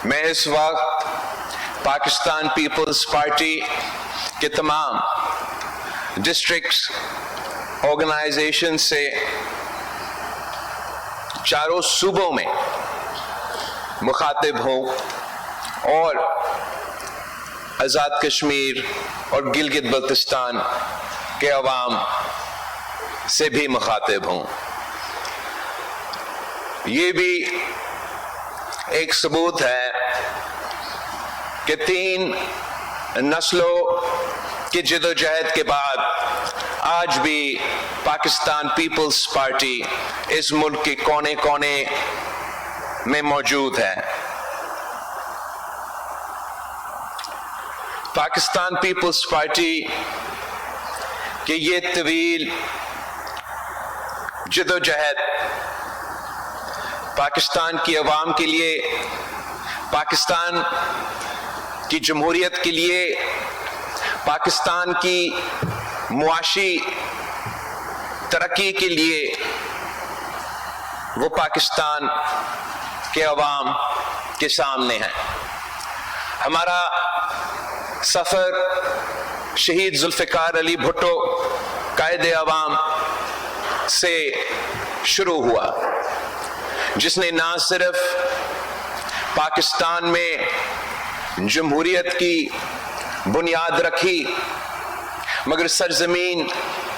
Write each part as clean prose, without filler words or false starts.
میں اس وقت Pakistan Peoples party کے تمام ڈسٹرکٹس آرگنائزیشن سے چاروں صوبوں میں مخاطب ہوں اور آزاد کشمیر اور گلگت بلتستان کے عوام سے بھی مخاطب ہوں۔ یہ بھی ایک ثبوت ہے کہ 3 نسلوں کی جدوجہد کے بعد آج بھی پاکستان پیپلز پارٹی اس ملک کے کونے کونے میں موجود ہے۔ پاکستان پیپلز پارٹی کہ یہ طویل جدوجہد پاکستان کی عوام کے لیے، پاکستان کی جمہوریت کے لیے، پاکستان کی معاشی ترقی کے لیے، وہ پاکستان کے عوام کے سامنے ہے۔ ہمارا سفر شہید ذوالفقار علی بھٹو قائد عوام سے شروع ہوا، جس نے نہ صرف پاکستان میں جمہوریت کی بنیاد رکھی مگر سرزمین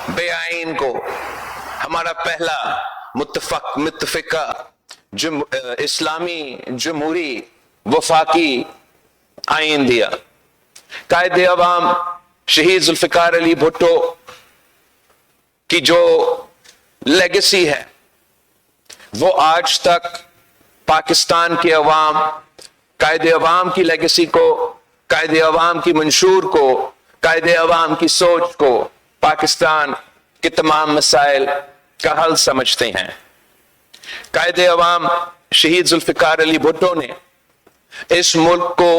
بے آئین کو ہمارا پہلا متفقہ اسلامی جمہوری وفاقی آئین دیا۔ قائد عوام شہید ذوالفقار علی بھٹو کی جو لیگیسی ہے وہ آج تک پاکستان کے عوام قائد عوام کی لیگیسی کو، قائد عوام کی منشور کو، قائد عوام کی سوچ کو پاکستان کے تمام مسائل کا حل سمجھتے ہیں۔ قائد عوام شہید ذوالفقار علی بھٹو نے اس ملک کو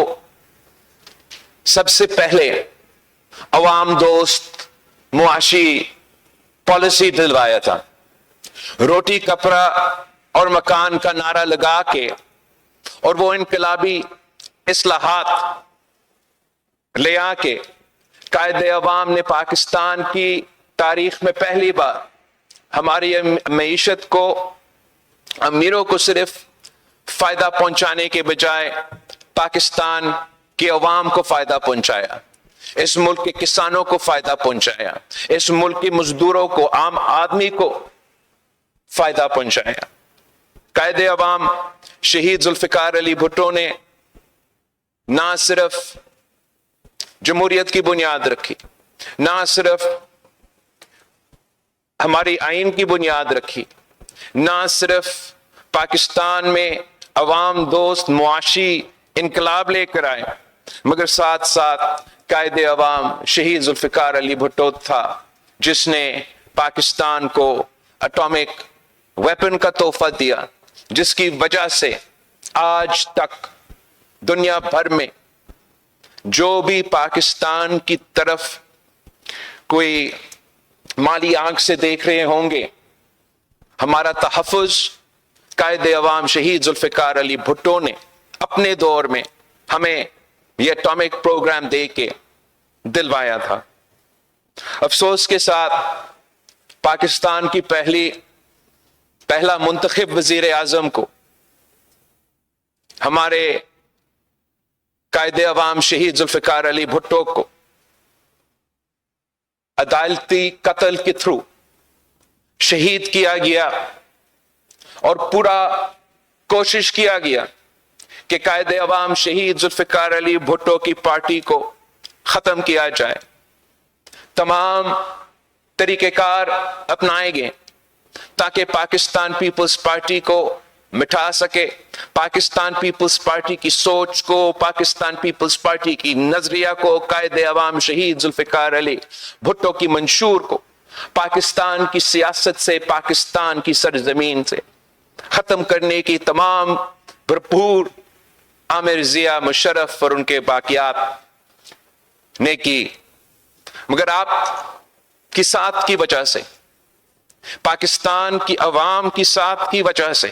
سب سے پہلے عوام دوست معاشی پالیسی دلوایا تھا۔ روٹی کپڑا اور مکان کا نعرہ لگا کے اور وہ انقلابی اصلاحات لے آ کے قائد عوام نے پاکستان کی تاریخ میں پہلی بار ہماری معیشت کو، امیروں کو صرف فائدہ پہنچانے کے بجائے پاکستان کے عوام کو فائدہ پہنچایا، اس ملک کے کسانوں کو فائدہ پہنچایا، اس ملک کے مزدوروں کو، عام آدمی کو فائدہ پہنچایا۔ قائد عوام شہید ذوالفقار علی بھٹو نے نہ صرف جمہوریت کی بنیاد رکھی، نہ صرف ہماری آئین کی بنیاد رکھی، نہ صرف پاکستان میں عوام دوست معاشی انقلاب لے کر آئے مگر ساتھ ساتھ قائد عوام شہید ذوالفقار علی بھٹو تھا جس نے پاکستان کو اٹامک ویپن کا تحفہ دیا، جس کی وجہ سے آج تک دنیا بھر میں جو بھی پاکستان کی طرف کوئی مالی آنکھ سے دیکھ رہے ہوں گے، ہمارا تحفظ قائد عوام شہید ذوالفقار علی بھٹو نے اپنے دور میں ہمیں یہ اٹامک پروگرام دے کے دلوایا تھا۔ افسوس کے ساتھ پاکستان کی پہلا منتخب وزیر اعظم کو ہمارے قائد عوام شہید ذوالفقار علی بھٹو کو عدالتی قتل کے تھرو شہید کیا گیا اور پورا کوشش کیا گیا کہ قائد عوام شہید ذوالفقار علی بھٹو کی پارٹی کو ختم کیا جائے۔ تمام طریقہ کار اپنائے گئے تاکہ پاکستان پیپلز پارٹی کو مٹھا سکے، پاکستان پیپلز پارٹی کی سوچ کو، پاکستان پیپلز پارٹی کی نظریہ کو، قائد عوام شہید ذوالفقار علی بھٹو کی منشور کو پاکستان کی سیاست سے، پاکستان کی سرزمین سے ختم کرنے کی تمام بھرپور عامر ضیاء، مشرف اور ان کے باقیات نے کی۔ مگر آپ کی ساتھ کی وجہ سے، پاکستان کی عوام کی ساتھ کی وجہ سے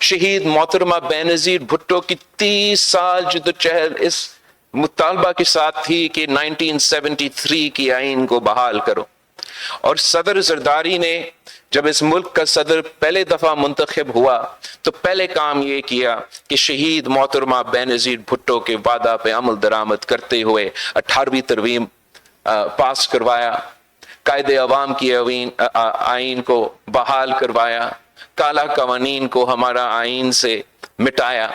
شہید محترمہ بینظیر بھٹو کی 30 سال جدوجہد اس مطالبہ کے ساتھ تھی کہ 1973 کی آئین کو بحال کرو، اور صدر زرداری نے جب اس ملک کا صدر پہلے دفعہ منتخب ہوا تو پہلے کام یہ کیا کہ شہید محترمہ بینظیر بھٹو کے وعدہ پہ عمل درآمد کرتے ہوئے 18ویں ترمیم پاس کروایا، قائد عوام کی آئین کو بحال کروایا، کالا قوانین کو ہمارا آئین سے مٹایا،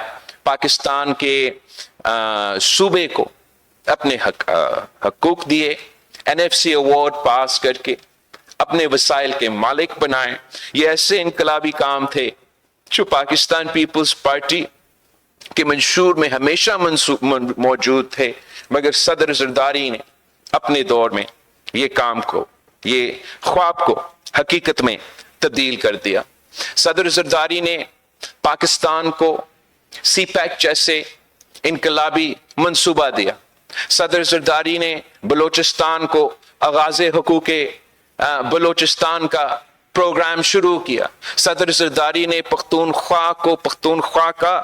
پاکستان کے صوبے کو اپنے حقوق دیے، NFC ایوارڈ پاس کر کے اپنے وسائل کے مالک بنائے۔ یہ ایسے انقلابی کام تھے جو پاکستان پیپلز پارٹی کے منشور میں ہمیشہ موجود تھے، مگر صدر زرداری نے اپنے دور میں یہ کام کو، یہ خواب کو حقیقت میں تبدیل کر دیا۔ صدر زرداری نے پاکستان کو سی پیک جیسے انقلابی منصوبہ دیا۔ صدر زرداری نے بلوچستان کو آغاز حقوق بلوچستان کا پروگرام شروع کیا۔ صدر زرداری نے پختونخوا کو پختونخوا کا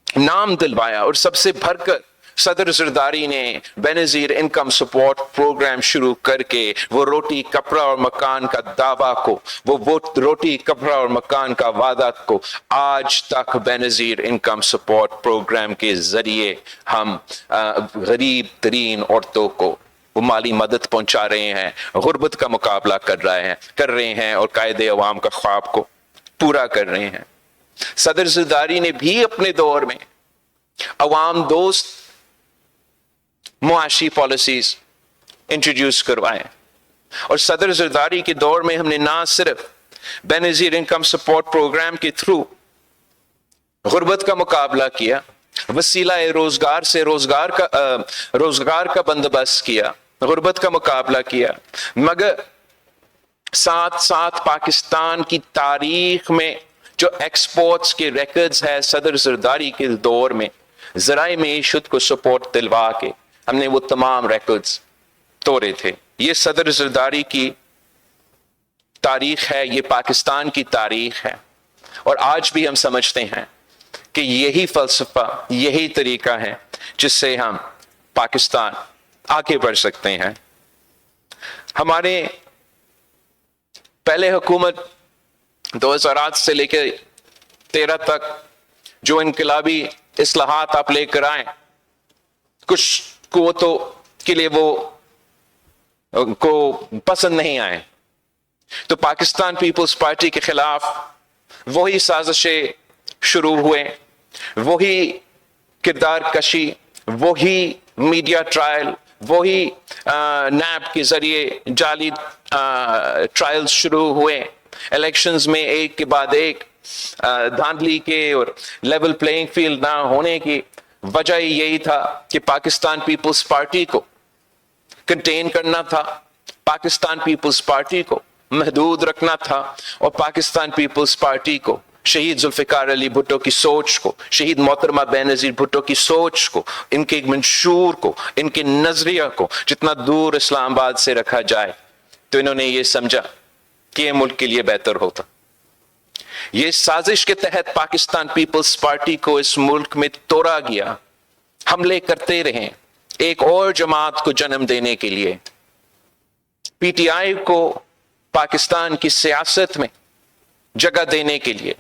نام دلوایا، اور سب سے بڑھ کر صدر زرداری نے بینظیر انکم سپورٹ پروگرام شروع کر کے وہ روٹی کپڑا اور مکان کا دعویٰ کو، وہ روٹی کپڑا اور مکان کا وعدہ کو آج تک بینظیر انکم سپورٹ پروگرام کے ذریعے ہم غریب ترین عورتوں کو وہ مالی مدد پہنچا رہے ہیں، غربت کا مقابلہ کر رہے ہیں اور قائد عوام کا خواب کو پورا کر رہے ہیں۔ صدر زرداری نے بھی اپنے دور میں عوام دوست معاشی پالیسیز انٹروڈیوس کروائے، اور صدر زرداری کے دور میں ہم نے نہ صرف بینظیر انکم سپورٹ پروگرام کے تھرو غربت کا مقابلہ کیا، وسیلہ روزگار سے روزگار کا بندوبست کیا، غربت کا مقابلہ کیا، مگر ساتھ ساتھ پاکستان کی تاریخ میں جو ایکسپورٹس کے ریکارڈز ہے صدر زرداری کے دور میں ذرائع معیشت کو سپورٹ دلوا کے ہم نے وہ تمام ریکارڈز توڑے تھے۔ یہ صدر زرداری کی تاریخ ہے، یہ پاکستان کی تاریخ ہے، اور آج بھی ہم سمجھتے ہیں کہ یہی فلسفہ، یہی طریقہ ہے جس سے ہم پاکستان آگے بڑھ سکتے ہیں۔ ہمارے پہلے حکومت 2008 سے لے کے 13 تک جو انقلابی اصلاحات آپ لے کر آئے، کچھ قوتوں کے لیے وہ کو پسند نہیں آئے، تو پاکستان پیپلز پارٹی کے خلاف وہی سازشیں شروع ہوئے، وہی کردار کشی، وہی میڈیا ٹرائل، وہی نیب کے ذریعے جعلی ٹرائلز شروع ہوئے، الیکشنز میں ایک کے بعد ایک دھاندلی کے اور لیول پلینگ فیلڈ نہ ہونے کی وجہ یہی تھا کہ پاکستان پیپلز پارٹی کو کنٹین کرنا تھا، پاکستان پیپلز پارٹی کو محدود رکھنا تھا، اور پاکستان پیپلز پارٹی کو شہید ذوالفقار علی بھٹو کی سوچ کو، شہید محترمہ بینظیر بھٹو کی سوچ کو، ان کے منشور کو، ان کے نظریہ کو جتنا دور اسلام آباد سے رکھا جائے، تو انہوں نے یہ سمجھا کہ یہ ملک کے لیے بہتر ہوتا۔ یہ سازش کے تحت پاکستان پیپلز پارٹی کو اس ملک میں توڑا گیا، حملے کرتے رہے ایک اور جماعت کو جنم دینے کے لیے۔ پی ٹی آئی کو پاکستان کی سیاست میں جگہ دینے کے لیے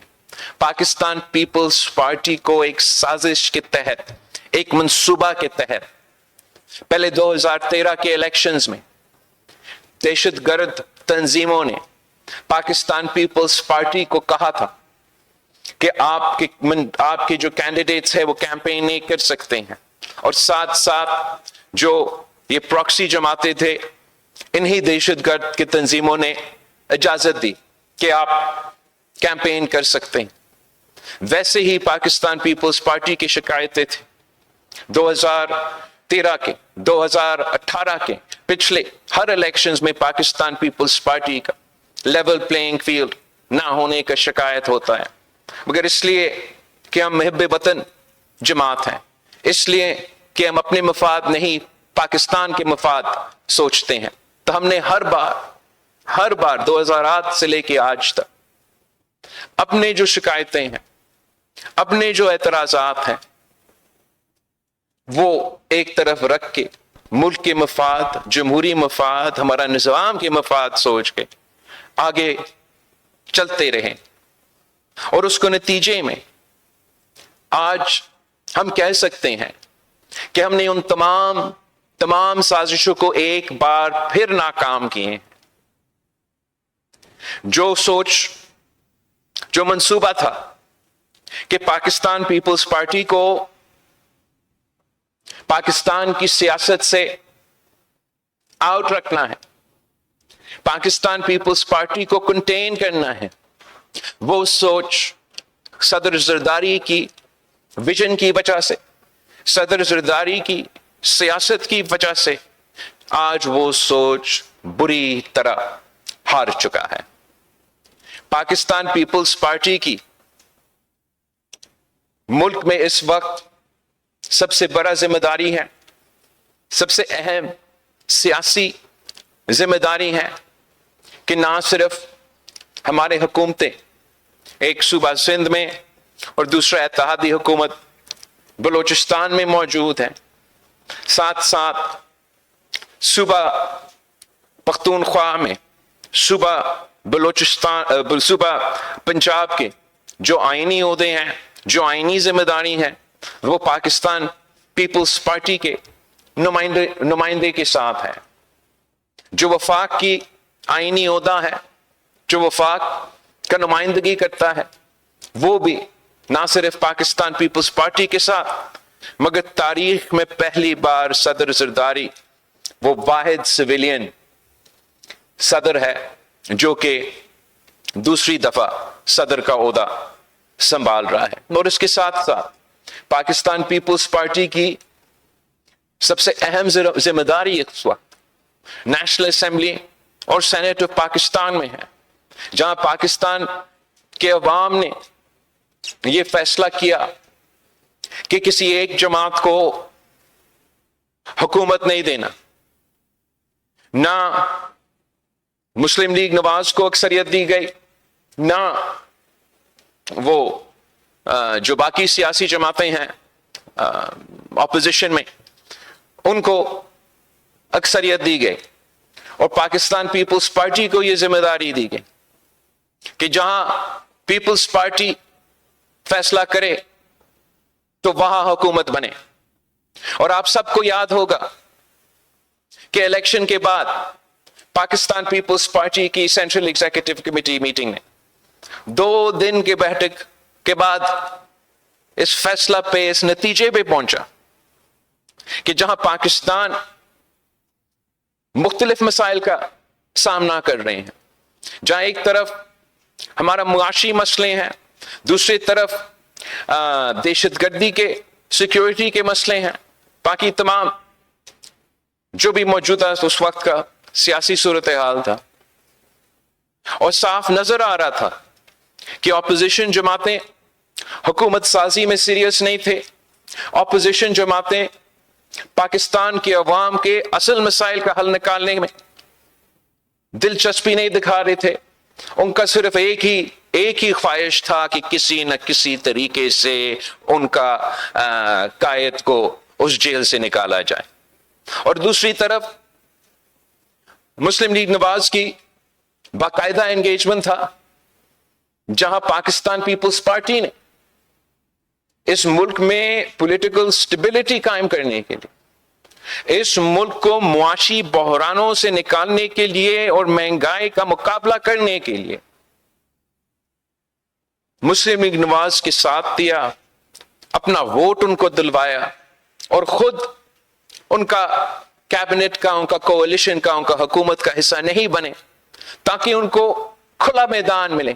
پاکستان پیپلز پارٹی کو ایک سازش کے تحت، ایک منصوبہ کے تحت پہلے 2013 کے الیکشنز میں دہشت گرد تنظیموں نے پاکستان پیپلز پارٹی کو کہا تھا کہ آپ کے جو کینڈیڈیٹس ہیں وہ کیمپین نہیں کر سکتے ہیں، اور ساتھ ساتھ جو یہ پراکسی جماعتیں تھے انہی دہشت گرد کی تنظیموں نے اجازت دی کہ آپ کیمپین کر سکتے ہیں۔ ویسے ہی پاکستان پیپلز پارٹی کی شکایتیں تھیں 2013 کے، 2018 کے، پچھلے ہر الیکشنز میں پاکستان پیپلز پارٹی کا لیول پلینگ فیلڈ نہ ہونے کا شکایت ہوتا ہے، مگر اس لیے کہ ہم محب وطن جماعت ہیں، اس لیے کہ ہم اپنے مفاد نہیں پاکستان کے مفاد سوچتے ہیں، تو ہم نے ہر بار 2008 سے لے کے آج تک اپنے جو شکایتیں ہیں، اپنے جو اعتراضات ہیں، وہ ایک طرف رکھ کے ملک کے مفاد، جمہوری مفاد، ہمارا نظام کے مفاد سوچ کے آگے چلتے رہیں. اور اس کو نتیجے میں آج ہم کہہ سکتے ہیں کہ ہم نے ان تمام سازشوں کو ایک بار پھر ناکام کیے. جو سوچ، جو منصوبہ تھا کہ پاکستان پیپلز پارٹی کو پاکستان کی سیاست سے آؤٹ رکھنا ہے، پاکستان پیپلز پارٹی کو کنٹین کرنا ہے، وہ سوچ صدر زرداری کی ویژن کی وجہ سے، صدر زرداری کی سیاست کی وجہ سے آج وہ سوچ بری طرح ہار چکا ہے. پاکستان پیپلز پارٹی کی ملک میں اس وقت سب سے بڑا ذمہ داری ہے، سب سے اہم سیاسی ذمہ داری ہے کہ نہ صرف ہمارے حکومتیں، ایک صوبہ سندھ میں اور دوسرا اتحادی حکومت بلوچستان میں موجود ہیں، ساتھ ساتھ صوبہ پختونخوا میں، صوبہ بلوچستان، صوبہ پنجاب کے جو آئینی عہدے ہیں، جو آئینی ذمہ داری ہیں، وہ پاکستان پیپلز پارٹی کے نمائندے کے ساتھ ہے. جو وفاق کی آئینی عہدہ ہے، جو وفاق کا نمائندگی کرتا ہے، وہ بھی نہ صرف پاکستان پیپلز پارٹی کے ساتھ، مگر تاریخ میں پہلی بار صدر زرداری وہ واحد سویلین صدر ہے جو کہ دوسری دفعہ صدر کا عہدہ سنبھال رہا ہے. اور اس کے ساتھ ساتھ پاکستان پیپلز پارٹی کی سب سے اہم ذمہ داری اس وقت نیشنل اسمبلی اور سینٹ آف پاکستان میں ہے، جہاں پاکستان کے عوام نے یہ فیصلہ کیا کہ کسی ایک جماعت کو حکومت نہیں دینا، نہ مسلم لیگ نواز کو اکثریت دی گئی، نہ وہ جو باقی سیاسی جماعتیں ہیں اپوزیشن میں ان کو اکثریت دی گئی، اور پاکستان پیپلز پارٹی کو یہ ذمہ داری دی گئی کہ جہاں پیپلز پارٹی فیصلہ کرے تو وہاں حکومت بنے. اور آپ سب کو یاد ہوگا کہ الیکشن کے بعد پاکستان پیپلز پارٹی کی سینٹرل ایگزیکٹو کمیٹی میٹنگ نے 2 دن کے بیٹھک کے بعد اس فیصلہ پہ، اس نتیجے پہ پہنچا کہ جہاں پاکستان مختلف مسائل کا سامنا کر رہے ہیں، جہاں ایک طرف ہمارا معاشی مسئلے ہیں، دوسری طرف دہشت گردی کے، سیکیورٹی کے مسئلے ہیں، باقی تمام جو بھی موجودہ اس وقت کا سیاسی صورتحال تھا، اور صاف نظر آ رہا تھا کہ اپوزیشن جماعتیں حکومت سازی میں سیریس نہیں تھے، اپوزیشن جماعتیں پاکستان کے عوام کے اصل مسائل کا حل نکالنے میں دلچسپی نہیں دکھا رہے تھے. ان کا صرف ایک ہی خواہش تھا کہ کسی نہ کسی طریقے سے ان کا قائد کو اس جیل سے نکالا جائے. اور دوسری طرف مسلم لیگ نواز کی باقاعدہ انگیجمنٹ تھا، جہاں پاکستان پیپلز پارٹی نے اس ملک میں پولیٹیکل سٹیبلٹی قائم کرنے کے لیے، اس ملک کو معاشی بحرانوں سے نکالنے کے لیے اور مہنگائی کا مقابلہ کرنے کے لیے مسلم لیگ نواز کے ساتھ دیا، اپنا ووٹ ان کو دلوایا، اور خود ان کا کیبنٹ کا، ان کا کوalition کا، ان کا حکومت کا حصہ نہیں بنے، تاکہ ان کو کھلا میدان ملے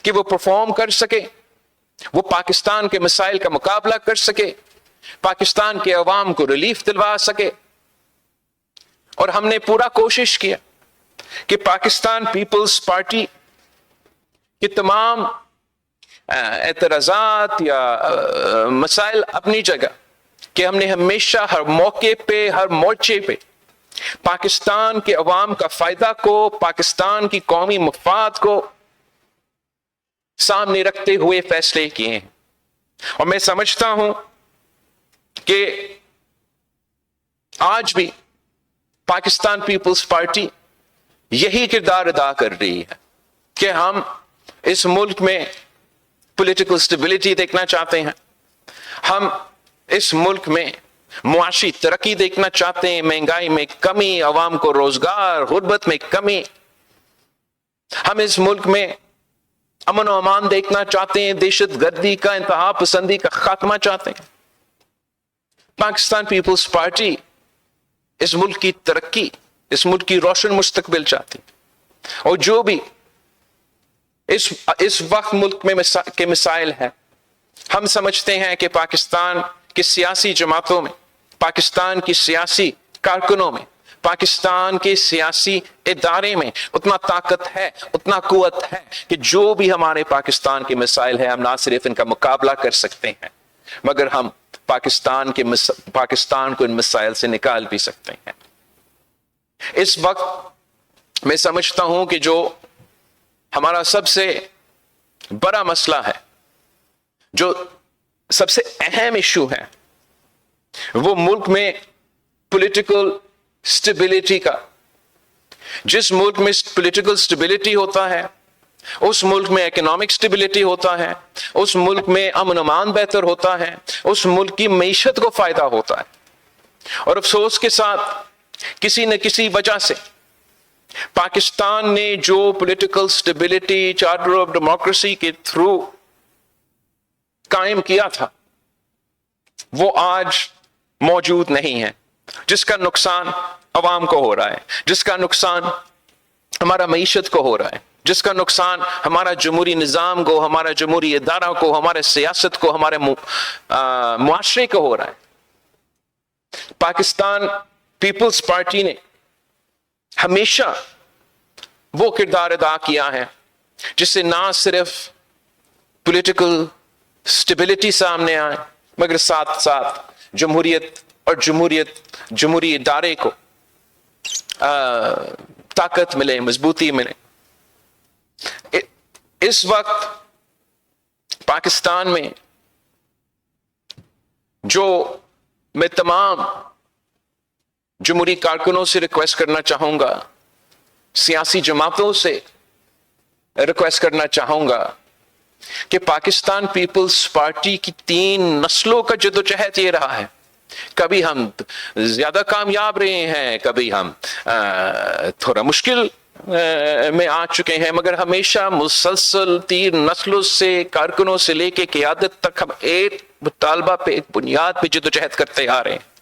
کہ وہ پرفارم کر سکے، وہ پاکستان کے مسائل کا مقابلہ کر سکے، پاکستان کے عوام کو ریلیف دلوا سکے. اور ہم نے پورا کوشش کیا کہ پاکستان پیپلز پارٹی کے تمام اعتراضات یا مسائل اپنی جگہ، کہ ہم نے ہمیشہ ہر موقع پہ، ہر مورچے پہ پاکستان کے عوام کا فائدہ کو، پاکستان کی قومی مفاد کو سامنے رکھتے ہوئے فیصلے کیے ہیں، اور میں سمجھتا ہوں کہ آج بھی پاکستان پیپلز پارٹی یہی کردار ادا کر رہی ہے کہ ہم اس ملک میں پولیٹیکل سٹیبلٹی دیکھنا چاہتے ہیں، ہم اس ملک میں معاشی ترقی دیکھنا چاہتے ہیں، مہنگائی میں کمی، عوام کو روزگار، غربت میں کمی، ہم اس ملک میں امن و امان دیکھنا چاہتے ہیں، دہشت گردی کا، انتہا پسندی کا خاتمہ چاہتے ہیں۔ پاکستان پیپلز پارٹی اس ملک کی ترقی، اس ملک کی روشن مستقبل چاہتی، اور جو بھی اس وقت ملک میں کے مسائل ہیں، ہم سمجھتے ہیں کہ پاکستان کی سیاسی جماعتوں میں، پاکستان کی سیاسی کارکنوں میں، پاکستان کے سیاسی ادارے میں اتنا طاقت ہے، اتنا قوت ہے کہ جو بھی ہمارے پاکستان کے مسائل ہیں، ہم نہ صرف ان کا مقابلہ کر سکتے ہیں، مگر ہم پاکستان کو ان مسائل سے نکال بھی سکتے ہیں۔ اس وقت میں سمجھتا ہوں کہ جو ہمارا سب سے بڑا مسئلہ ہے، جو سب سے اہم ایشو ہے، وہ ملک میں پولیٹیکل سٹیبلٹی کا۔ جس ملک میں پولیٹیکل سٹیبلٹی ہوتا ہے، اس ملک میں اکنامک سٹیبلٹی ہوتا ہے، اس ملک میں امن و امان بہتر ہوتا ہے، اس ملک کی معیشت کو فائدہ ہوتا ہے۔ اور افسوس کے ساتھ کسی نہ کسی وجہ سے پاکستان نے جو political stability charter of democracy کے تھرو قائم کیا تھا، وہ آج موجود نہیں ہے، جس کا نقصان عوام کو ہو رہا ہے، جس کا نقصان ہمارا معیشت کو ہو رہا ہے، جس کا نقصان ہمارا جمہوری نظام کو، ہمارا جمہوری ادارہ کو، ہمارے سیاست کو، ہمارے معاشرے کو ہو رہا ہے۔ پاکستان پیپلز پارٹی نے ہمیشہ وہ کردار ادا کیا ہے جس سے نہ صرف پولیٹیکل سٹیبلٹی سامنے آئے، مگر ساتھ ساتھ جمہوریت اور جمہوری ادارے کو طاقت ملے، مضبوطی ملے۔ اس وقت پاکستان میں جو میں تمام جمہوری کارکنوں سے ریکویسٹ کرنا چاہوں گا، سیاسی جماعتوں سے ریکویسٹ کرنا چاہوں گا کہ پاکستان پیپلز پارٹی کی 3 نسلوں کا جدوجہد یہ رہا ہے۔ کبھی ہم زیادہ کامیاب رہے ہیں، کبھی ہم تھوڑا مشکل میں آ چکے ہیں، مگر ہمیشہ مسلسل 3 نسلوں سے، کارکنوں سے لے کے قیادت تک، ہم ایک مطالبہ پہ، ایک بنیاد پہ جدوجہد کرتے آ رہے ہیں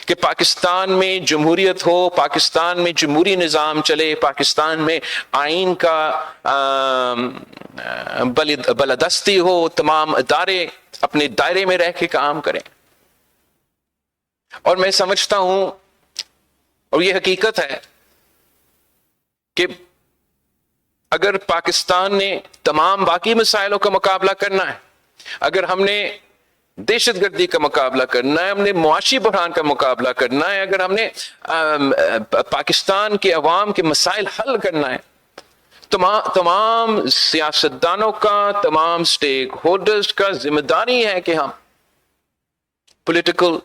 کہ پاکستان میں جمہوریت ہو، پاکستان میں جمہوری نظام چلے، پاکستان میں آئین کا بالادستی ہو، تمام ادارے اپنے دائرے میں رہ کے کام کریں۔ اور میں سمجھتا ہوں، اور یہ حقیقت ہے، کہ اگر پاکستان نے تمام باقی مسائلوں کا مقابلہ کرنا ہے، اگر ہم نے دہشت گردی کا مقابلہ کرنا ہے، ہم نے معاشی بحران کا مقابلہ کرنا ہے، اگر ہم نے پاکستان کے عوام کے مسائل حل کرنا ہے، تمام سیاستدانوں کا، تمام سٹیک ہولڈرز کا ذمہ داری ہے کہ ہم پولیٹیکل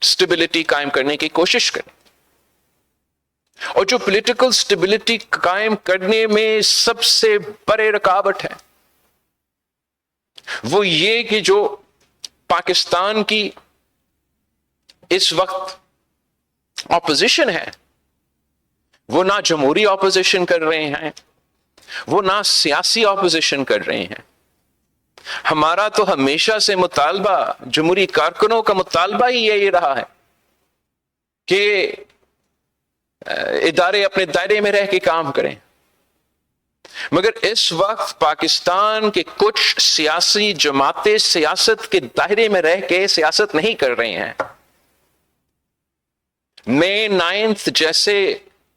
سٹیبلٹی قائم کرنے کی کوشش کریں۔ اور جو پولیٹیکل سٹیبلٹی قائم کرنے میں سب سے بڑے رکاوٹ ہے، وہ یہ کہ جو پاکستان کی اس وقت اپوزیشن ہے، وہ نہ جمہوری اپوزیشن کر رہے ہیں، وہ نہ سیاسی اپوزیشن کر رہے ہیں۔ ہمارا تو ہمیشہ سے مطالبہ، جمہوری کارکنوں کا مطالبہ ہی یہی رہا ہے کہ ادارے اپنے دائرے میں رہ کے کام کریں، مگر اس وقت پاکستان کے کچھ سیاسی جماعتیں سیاست کے دائرے میں رہ کے سیاست نہیں کر رہے ہیں۔ مئی 9 جیسے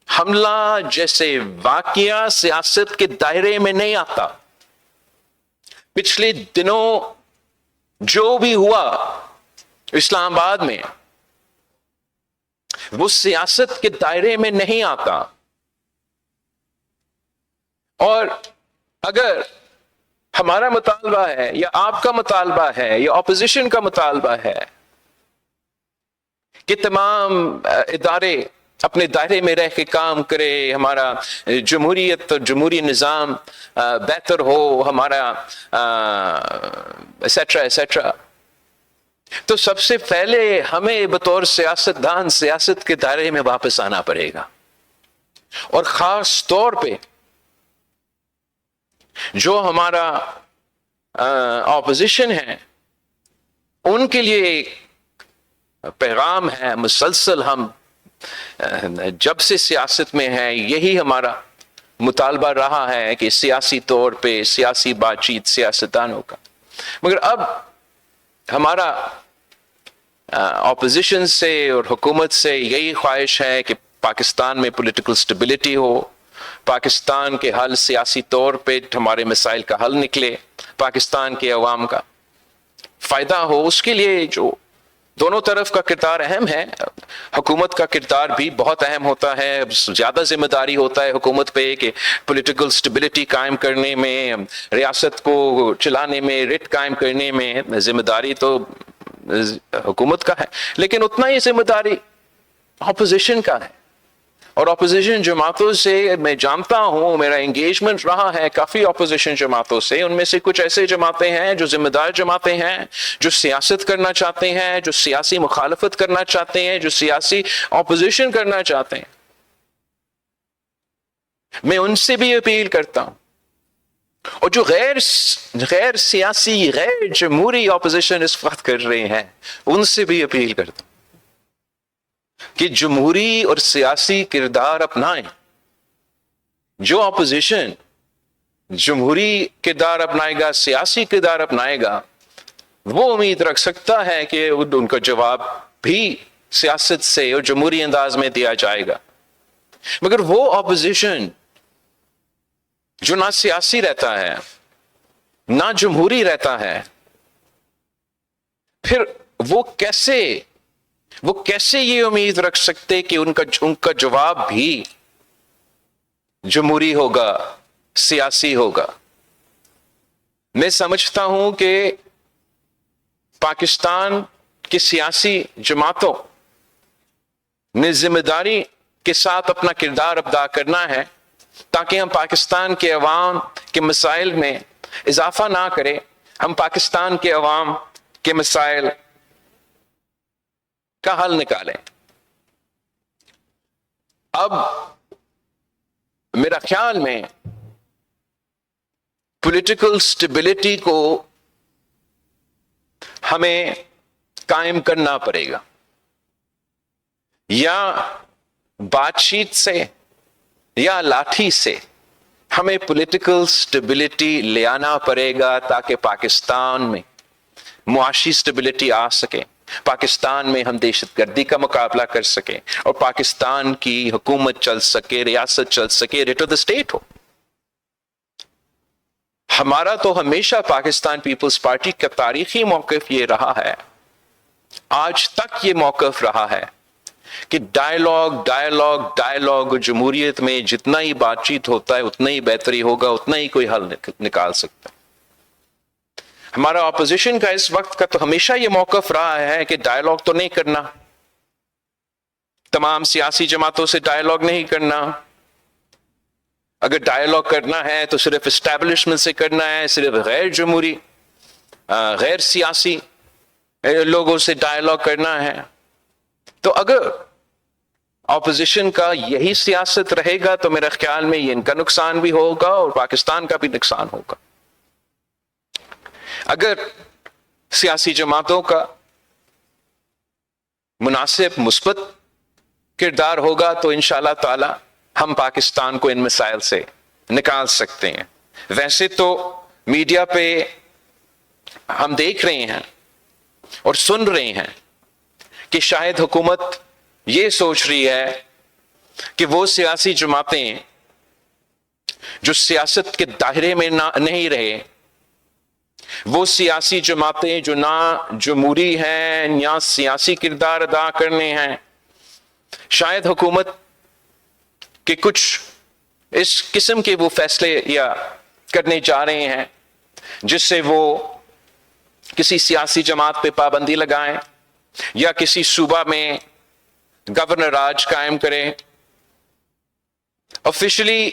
حملہ، جیسے واقعہ سیاست کے دائرے میں نہیں آتا۔ پچھلے دنوں جو بھی ہوا اسلام آباد میں، وہ سیاست کے دائرے میں نہیں آتا۔ اور اگر ہمارا مطالبہ ہے یا آپ کا مطالبہ ہے یا اپوزیشن کا مطالبہ ہے کہ تمام ادارے اپنے دائرے میں رہ کے کام کرے، ہمارا جمہوریت اور جمہوری نظام بہتر ہو، ہمارا ایسیٹرا ایسیٹرا، تو سب سے پہلے ہمیں بطور سیاستدان سیاست کے دائرے میں واپس آنا پڑے گا، اور خاص طور پہ جو ہمارا اپوزیشن ہے ان کے لیے ایک پیغام ہے مسلسل، ہم جب سے سیاست میں ہیں یہی ہمارا مطالبہ رہا ہے کہ سیاسی طور پہ سیاسی بات چیت سیاستدانوں کا، مگر اب ہمارا اپوزیشن سے اور حکومت سے یہی خواہش ہے کہ پاکستان میں پولیٹیکل سٹیبلٹی ہو، پاکستان کے حل سیاسی طور پہ ہمارے مسائل کا حل نکلے، پاکستان کے عوام کا فائدہ ہو۔ اس کے لیے جو دونوں طرف کا کردار اہم ہے، حکومت کا کردار بھی بہت اہم ہوتا ہے، زیادہ ذمہ داری ہوتا ہے حکومت پہ کہ پولیٹیکل سٹیبلٹی قائم کرنے میں، ریاست کو چلانے میں، ریٹ قائم کرنے میں ذمہ داری تو حکومت کا ہے، لیکن اتنا ہی ذمہ داری اپوزیشن کا ہے۔ اور اپوزیشن جماعتوں سے میں جانتا ہوں، میرا انگیجمنٹ رہا ہے کافی اپوزیشن جماعتوں سے، ان میں سے کچھ ایسے جماعتیں ہیں جو ذمہ دار جماعتیں ہیں، جو سیاست کرنا چاہتے ہیں، جو سیاسی مخالفت کرنا چاہتے ہیں، جو سیاسی اپوزیشن کرنا چاہتے ہیں۔ میں ان سے بھی اپیل کرتا ہوں، اور جو غیر سیاسی غیر جمہوری اپوزیشن اس وقت کر رہے ہیں ان سے بھی اپیل کرتا ہوں کہ جمہوری اور سیاسی کردار اپنائیں۔ جو اپوزیشن جمہوری کردار اپنائے گا، سیاسی کردار اپنائے گا، وہ امید رکھ سکتا ہے کہ ان کا جواب بھی سیاست سے اور جمہوری انداز میں دیا جائے گا۔ مگر وہ اپوزیشن جو نہ سیاسی رہتا ہے نہ جمہوری رہتا ہے، پھر وہ کیسے یہ امید رکھ سکتے کہ ان کا جواب بھی جمہوری ہوگا، سیاسی ہوگا؟ میں سمجھتا ہوں کہ پاکستان کی سیاسی جماعتوں نے ذمہ داری کے ساتھ اپنا کردار ادا کرنا ہے تاکہ ہم پاکستان کے عوام کے مسائل میں اضافہ نہ کریں، ہم پاکستان کے عوام کے مسائل کا حل نکالیں۔ اب میرا خیال میں پولیٹیکل سٹیبلٹی کو ہمیں قائم کرنا پڑے گا، یا بات چیت سے یا لاٹھی سے ہمیں پولیٹیکل سٹیبلٹی لے آنا پڑے گا تاکہ پاکستان میں معاشی سٹیبلٹی آ سکے، پاکستان میں ہم دہشت گردی کا مقابلہ کر سکیں، اور پاکستان کی حکومت چل سکے، ریاست چل سکے، ریٹ آف دا اسٹیٹ ہو۔ ہمارا تو ہمیشہ پاکستان پیپلز پارٹی کا تاریخی موقف یہ رہا ہے، آج تک یہ موقف رہا ہے کہ ڈائیلاگ جمہوریت میں جتنا ہی بات چیت ہوتا ہے اتنا ہی بہتری ہوگا، اتنا ہی کوئی حل نکال سکتا ہے۔ ہمارا اپوزیشن کا اس وقت کا تو ہمیشہ یہ موقف رہا ہے کہ ڈائیلاگ تو نہیں کرنا، تمام سیاسی جماعتوں سے ڈائیلاگ نہیں کرنا، اگر ڈائیلاگ کرنا ہے تو صرف اسٹیبلشمنٹ سے کرنا ہے، صرف غیر جمہوری غیر سیاسی لوگوں سے ڈائیلاگ کرنا ہے۔ تو اگر اپوزیشن کا یہی سیاست رہے گا تو میرا خیال میں یہ ان کا نقصان بھی ہوگا اور پاکستان کا بھی نقصان ہوگا۔ اگر سیاسی جماعتوں کا مناسب مثبت کردار ہوگا تو انشاءاللہ تعالی ہم پاکستان کو ان مسائل سے نکال سکتے ہیں۔ ویسے تو میڈیا پہ ہم دیکھ رہے ہیں اور سن رہے ہیں کہ شاید حکومت یہ سوچ رہی ہے کہ وہ سیاسی جماعتیں جو سیاست کے دائرے میں نہیں رہے، وہ سیاسی جماعتیں جو نہ جمہوری ہیں یا سیاسی کردار ادا کرنے ہیں، شاید حکومت کے کچھ اس قسم کے وہ فیصلے یا کرنے جا رہے ہیں جس سے وہ کسی سیاسی جماعت پہ پابندی لگائیں یا کسی صوبہ میں گورنر راج قائم کریں. آفیشلی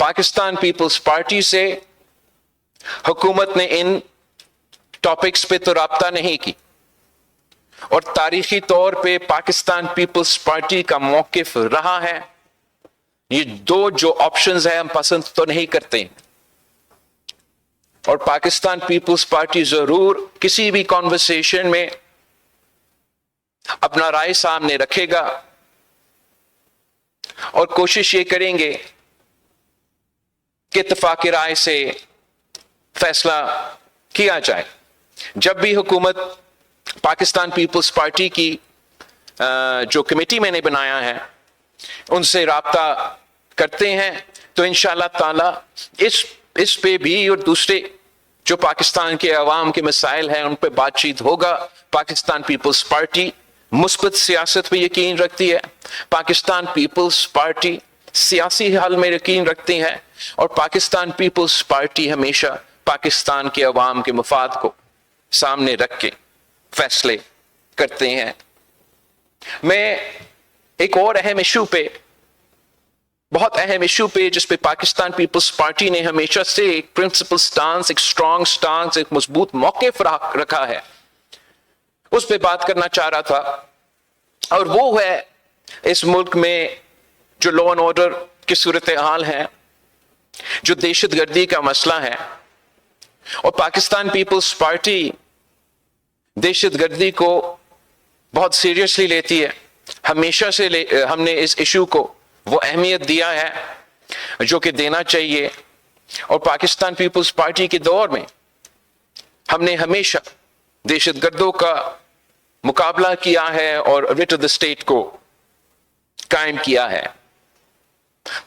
پاکستان پیپلز پارٹی سے حکومت نے ان ٹاپکس پہ تو رابطہ نہیں کی، اور تاریخی طور پہ پاکستان پیپلز پارٹی کا موقف رہا ہے یہ دو جو آپشنز ہیں ہم پسند تو نہیں کرتے، اور پاکستان پیپلز پارٹی ضرور کسی بھی کانورسیشن میں اپنا رائے سامنے رکھے گا اور کوشش یہ کریں گے کہ اتفاق رائے سے فیصلہ کیا جائے. جب بھی حکومت پاکستان پیپلز پارٹی کی جو کمیٹی میں نے بنایا ہے ان سے رابطہ کرتے ہیں تو انشاءاللہ تعالی اس پہ بھی اور دوسرے جو پاکستان کے عوام کے مسائل ہیں ان پہ بات چیت ہوگا. پاکستان پیپلز پارٹی مثبت سیاست پہ یقین رکھتی ہے، پاکستان پیپلز پارٹی سیاسی حل میں یقین رکھتی ہے، اور پاکستان پیپلز پارٹی ہمیشہ پاکستان کے عوام کے مفاد کو سامنے رکھ کے فیصلے کرتے ہیں. میں ایک اور اہم ایشو پہ، بہت اہم ایشو پہ جس پہ پاکستان پیپلز پارٹی نے ہمیشہ سے ایک پرنسپل سٹانس، ایک اسٹرانگ سٹانس، ایک مضبوط موقف رکھا ہے، اس پہ بات کرنا چاہ رہا تھا، اور وہ ہے اس ملک میں جو لا اینڈ آرڈر کی صورتحال ہے، جو دہشت گردی کا مسئلہ ہے. اور پاکستان پیپلز پارٹی دہشت گردی کو بہت سیریسلی لیتی ہے، ہمیشہ سے ہم نے اس ایشو کو وہ اہمیت دیا ہے جو کہ دینا چاہیے. اور پاکستان پیپلز پارٹی کے دور میں ہم نے ہمیشہ دہشت گردوں کا مقابلہ کیا ہے اور ریٹ آف دا اسٹیٹ کو قائم کیا ہے.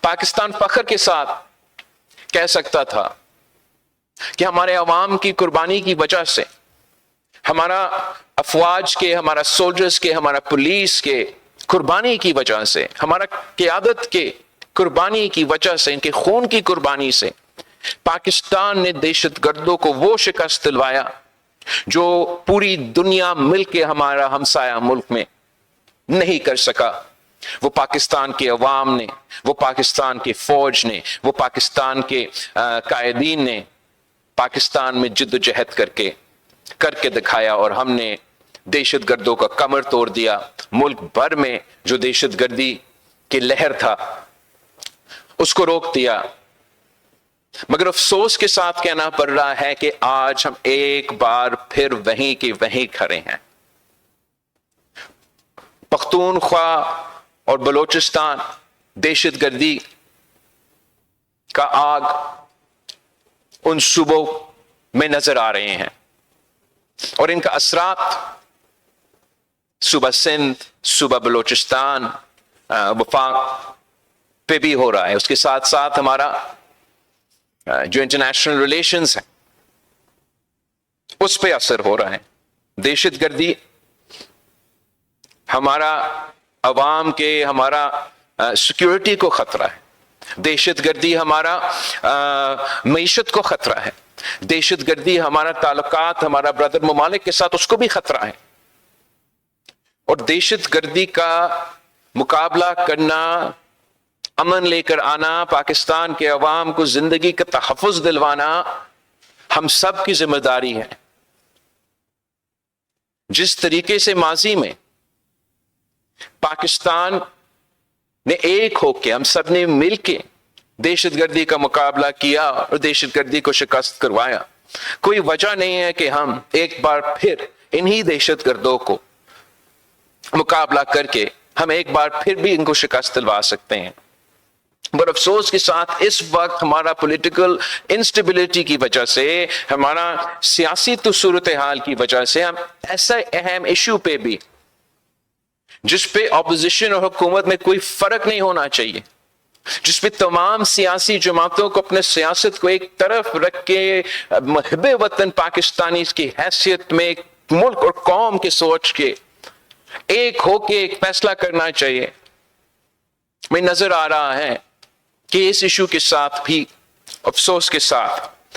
پاکستان فخر کے ساتھ کہہ سکتا تھا کہ ہمارے عوام کی قربانی کی وجہ سے، ہمارا افواج کے، ہمارا سولجرز کے، ہمارا پولیس کے قربانی کی وجہ سے، ہمارا قیادت کے قربانی کی وجہ سے، ان کے خون کی قربانی سے پاکستان نے دہشت گردوں کو وہ شکست دلوایا جو پوری دنیا مل کے ہمارا ہمسایہ ملک میں نہیں کر سکا. وہ پاکستان کے عوام نے، وہ پاکستان کے فوج نے، وہ پاکستان کے قائدین نے پاکستان میں جد و جہد کر کے دکھایا، اور ہم نے دہشت گردوں کا کمر توڑ دیا. ملک بھر میں جو دہشت گردی کی لہر تھا اس کو روک دیا. مگر افسوس کے ساتھ کہنا پڑ رہا ہے کہ آج ہم ایک بار پھر وہیں کے وہیں کھڑے ہیں. پختونخوا اور بلوچستان دہشت گردی کا آگ ان صوبوں میں نظر آ رہے ہیں، اور ان کا اثرات صوبہ سندھ، صوبہ بلوچستان، وفاق پہ بھی ہو رہا ہے. اس کے ساتھ ساتھ ہمارا جو انٹرنیشنل ریلیشنز ہیں اس پہ اثر ہو رہا ہے. دہشت گردی ہمارا عوام کے، ہمارا سیکیورٹی کو خطرہ ہے. دہشت گردی ہمارا معیشت کو خطرہ ہے. دہشت گردی ہمارا تعلقات، ہمارا برادر ممالک کے ساتھ اس کو بھی خطرہ ہے. اور دہشت گردی کا مقابلہ کرنا، امن لے کر آنا، پاکستان کے عوام کو زندگی کا تحفظ دلوانا ہم سب کی ذمہ داری ہے. جس طریقے سے ماضی میں پاکستان نے ایک ہو کے، ہم سب نے مل کے دہشت گردی کا مقابلہ کیا اور دہشت گردی کو شکست کروایا، کوئی وجہ نہیں ہے کہ ہم ایک بار پھر انہی دہشت گردوں کو مقابلہ کر کے ہم ایک بار پھر بھی ان کو شکست دلوا سکتے ہیں. بڑا افسوس کے ساتھ اس وقت ہمارا پولیٹیکل انسٹیبلٹی کی وجہ سے، ہمارا سیاسی صورتحال کی وجہ سے، ہم ایسا اہم ایشو پہ بھی جس پہ اپوزیشن اور حکومت میں کوئی فرق نہیں ہونا چاہیے، جس پہ تمام سیاسی جماعتوں کو اپنے سیاست کو ایک طرف رکھ کے محب وطن پاکستانی کی حیثیت میں ملک اور قوم کے سوچ کے ایک ہو کے ایک فیصلہ کرنا چاہیے. میں نظر آ رہا ہے کہ اس ایشو کے ساتھ بھی افسوس کے ساتھ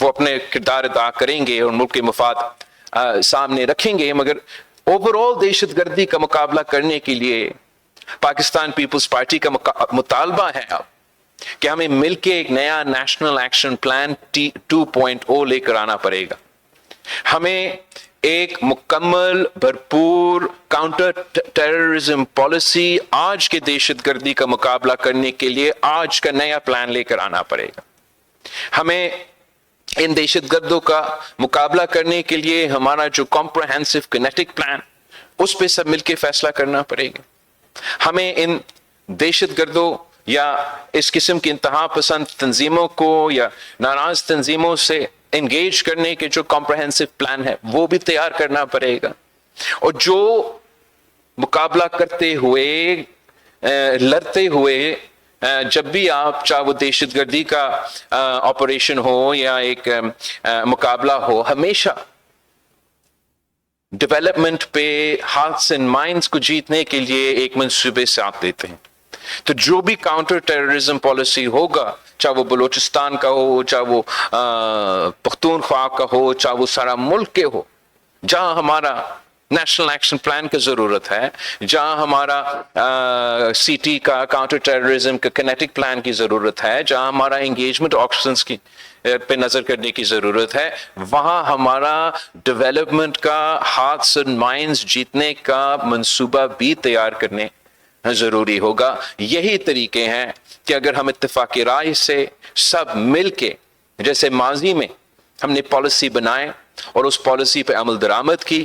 وہ اپنے کردار ادا کریں گے اور ملک کے مفاد سامنے رکھیں گے، مگر اوور آل دہشت گردی کا مقابلہ کرنے کے لیے پاکستان پیپلز پارٹی کا مطالبہ ہے اب کہ ہمیں مل کے ایک نیا نیشنل ایکشن پلان 2.0 لے کر آنا پڑے گا. ہمیں ایک مکمل بھرپور کاؤنٹر ٹیررزم پالیسی آج کے دہشت گردی کا مقابلہ کرنے کے لیے آج کا نیا پلان لے کر آنا پڑے گا. ہمیں ان دہشت گردوں کا مقابلہ کرنے کے لیے ہمارا جو کمپریہنسو کینیٹک پلان، اس پہ سب مل کے فیصلہ کرنا پڑے گا. ہمیں ان دہشت گردوں یا اس قسم کی انتہا پسند تنظیموں کو یا ناراض تنظیموں سے انگیج کرنے کے جو کمپریہنسو پلان ہے وہ بھی تیار کرنا پڑے گا. اور جو مقابلہ کرتے ہوئے لڑتے ہوئے جب بھی آپ چاہے وہ دہشت گردی کا آپریشن ہو یا ایک مقابلہ ہو، ہمیشہ ڈیولپمنٹ پہ ہارٹس اینڈ مائنڈز کو جیتنے کے لیے ایک منصوبے ساتھ دیتے ہیں. تو جو بھی کاؤنٹر ٹیررزم پالیسی ہوگا، چاہے وہ بلوچستان کا ہو، چاہے وہ پختونخوا کا ہو، چاہے وہ سارا ملک کے ہو، جہاں ہمارا نیشنل ایکشن پلان کی ضرورت ہے، جہاں ہمارا سی ٹی کا کاؤنٹر ٹیررزم کا کینیٹک پلان کی ضرورت ہے، جہاں ہمارا انگیجمنٹ آپشنز کی پہ نظر کرنے کی ضرورت ہے، وہاں ہمارا ڈیولپمنٹ کا ہارٹس اینڈ مائنڈز جیتنے کا منصوبہ بھی تیار کرنے ضروری ہوگا. یہی طریقے ہیں کہ اگر ہم اتفاق رائے سے سب مل کے، جیسے ماضی میں ہم نے پالیسی بنائے اور اس پالیسی پہ عمل درآمد کی،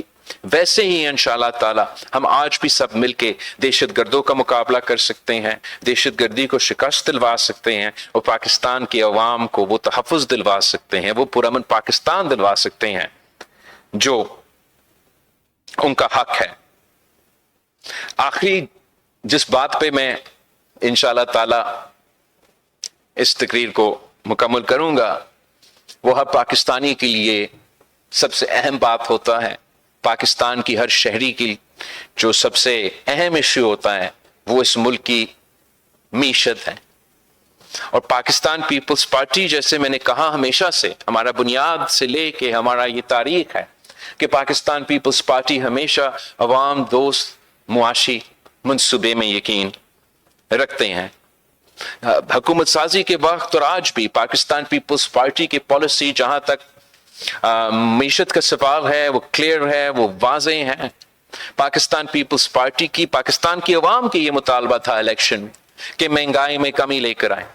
ویسے ہی انشاءاللہ تعالی ہم آج بھی سب مل کے دہشت گردوں کا مقابلہ کر سکتے ہیں، دہشت گردی کو شکست دلوا سکتے ہیں اور پاکستان کے عوام کو وہ تحفظ دلوا سکتے ہیں، وہ پرامن پاکستان دلوا سکتے ہیں جو ان کا حق ہے. آخری جس بات پہ میں انشاءاللہ تعالی اس تقریر کو مکمل کروں گا، وہ ہر پاکستانی کے لیے سب سے اہم بات ہوتا ہے. پاکستان کی ہر شہری کی جو سب سے اہم ایشو ہوتا ہے وہ اس ملک کی معیشت ہے. اور پاکستان پیپلز پارٹی، جیسے میں نے کہا، ہمیشہ سے ہمارا بنیاد سے لے کے ہمارا یہ تاریخ ہے کہ پاکستان پیپلز پارٹی ہمیشہ عوام دوست معاشی منصوبے میں یقین رکھتے ہیں. حکومت سازی کے وقت اور آج بھی پاکستان پیپلز پارٹی کی پالیسی جہاں تک معیشت کا سوال ہے وہ کلیئر ہے، وہ واضح ہے. پاکستان پیپلز پارٹی کی، پاکستان کی عوام کی یہ مطالبہ تھا الیکشن میں کہ مہنگائی میں کمی لے کر آئیں.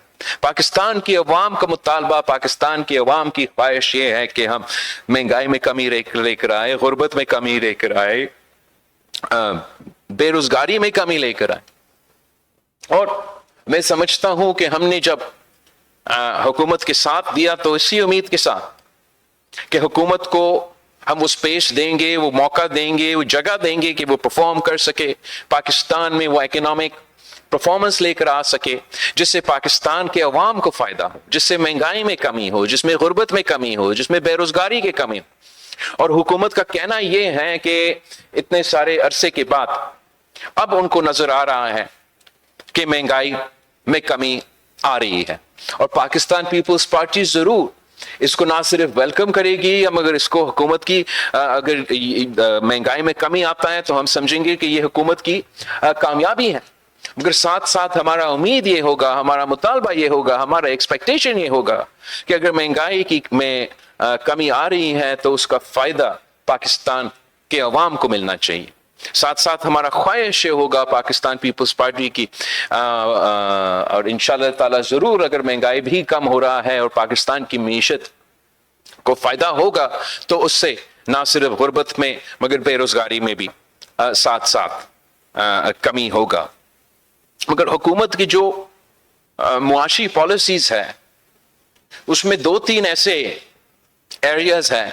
پاکستان کی عوام کا مطالبہ، پاکستان کی عوام کی خواہش یہ ہے کہ ہم مہنگائی میں کمی لے کر آئے، غربت میں کمی لے کر آئے، بے روزگاری میں کمی لے کر آئے. اور میں سمجھتا ہوں کہ ہم نے جب حکومت کے ساتھ دیا تو اسی امید کے ساتھ کہ حکومت کو ہم وہ سپیس دیں گے، وہ موقع دیں گے، وہ جگہ دیں گے کہ وہ پرفارم کر سکے، پاکستان میں وہ اکنامک پرفارمنس لے کر آ سکے جس سے پاکستان کے عوام کو فائدہ ہو، جس سے مہنگائی میں کمی ہو، جس میں غربت میں کمی ہو، جس میں بے روزگاری کی کمی ہو. اور حکومت کا کہنا یہ ہے کہ اتنے سارے عرصے کے بعد اب ان کو نظر آ رہا ہے کہ مہنگائی میں کمی آ رہی ہے، اور پاکستان پیپلز پارٹی ضرور اس کو نہ صرف ویلکم کرے گی، مگر اس کو حکومت کی اگر مہنگائی میں کمی آتا ہے تو ہم سمجھیں گے کہ یہ حکومت کی کامیابی ہے. مگر ساتھ ساتھ ہمارا امید یہ ہوگا، ہمارا مطالبہ یہ ہوگا، ہمارا ایکسپیکٹیشن یہ ہوگا کہ اگر مہنگائی کی میں کمی آ رہی ہے تو اس کا فائدہ پاکستان کے عوام کو ملنا چاہیے. ساتھ ساتھ ہمارا خواہش یہ ہوگا پاکستان پیپلز پارٹی کی، اور انشاءاللہ تعالی ضرور اگر مہنگائی بھی کم ہو رہا ہے اور پاکستان کی معیشت کو فائدہ ہوگا تو اس سے نہ صرف غربت میں مگر بے روزگاری میں بھی ساتھ ساتھ کمی ہوگا. مگر حکومت کی جو معاشی پالیسیز ہے اس میں 2-3 ایسے ایریاز ہیں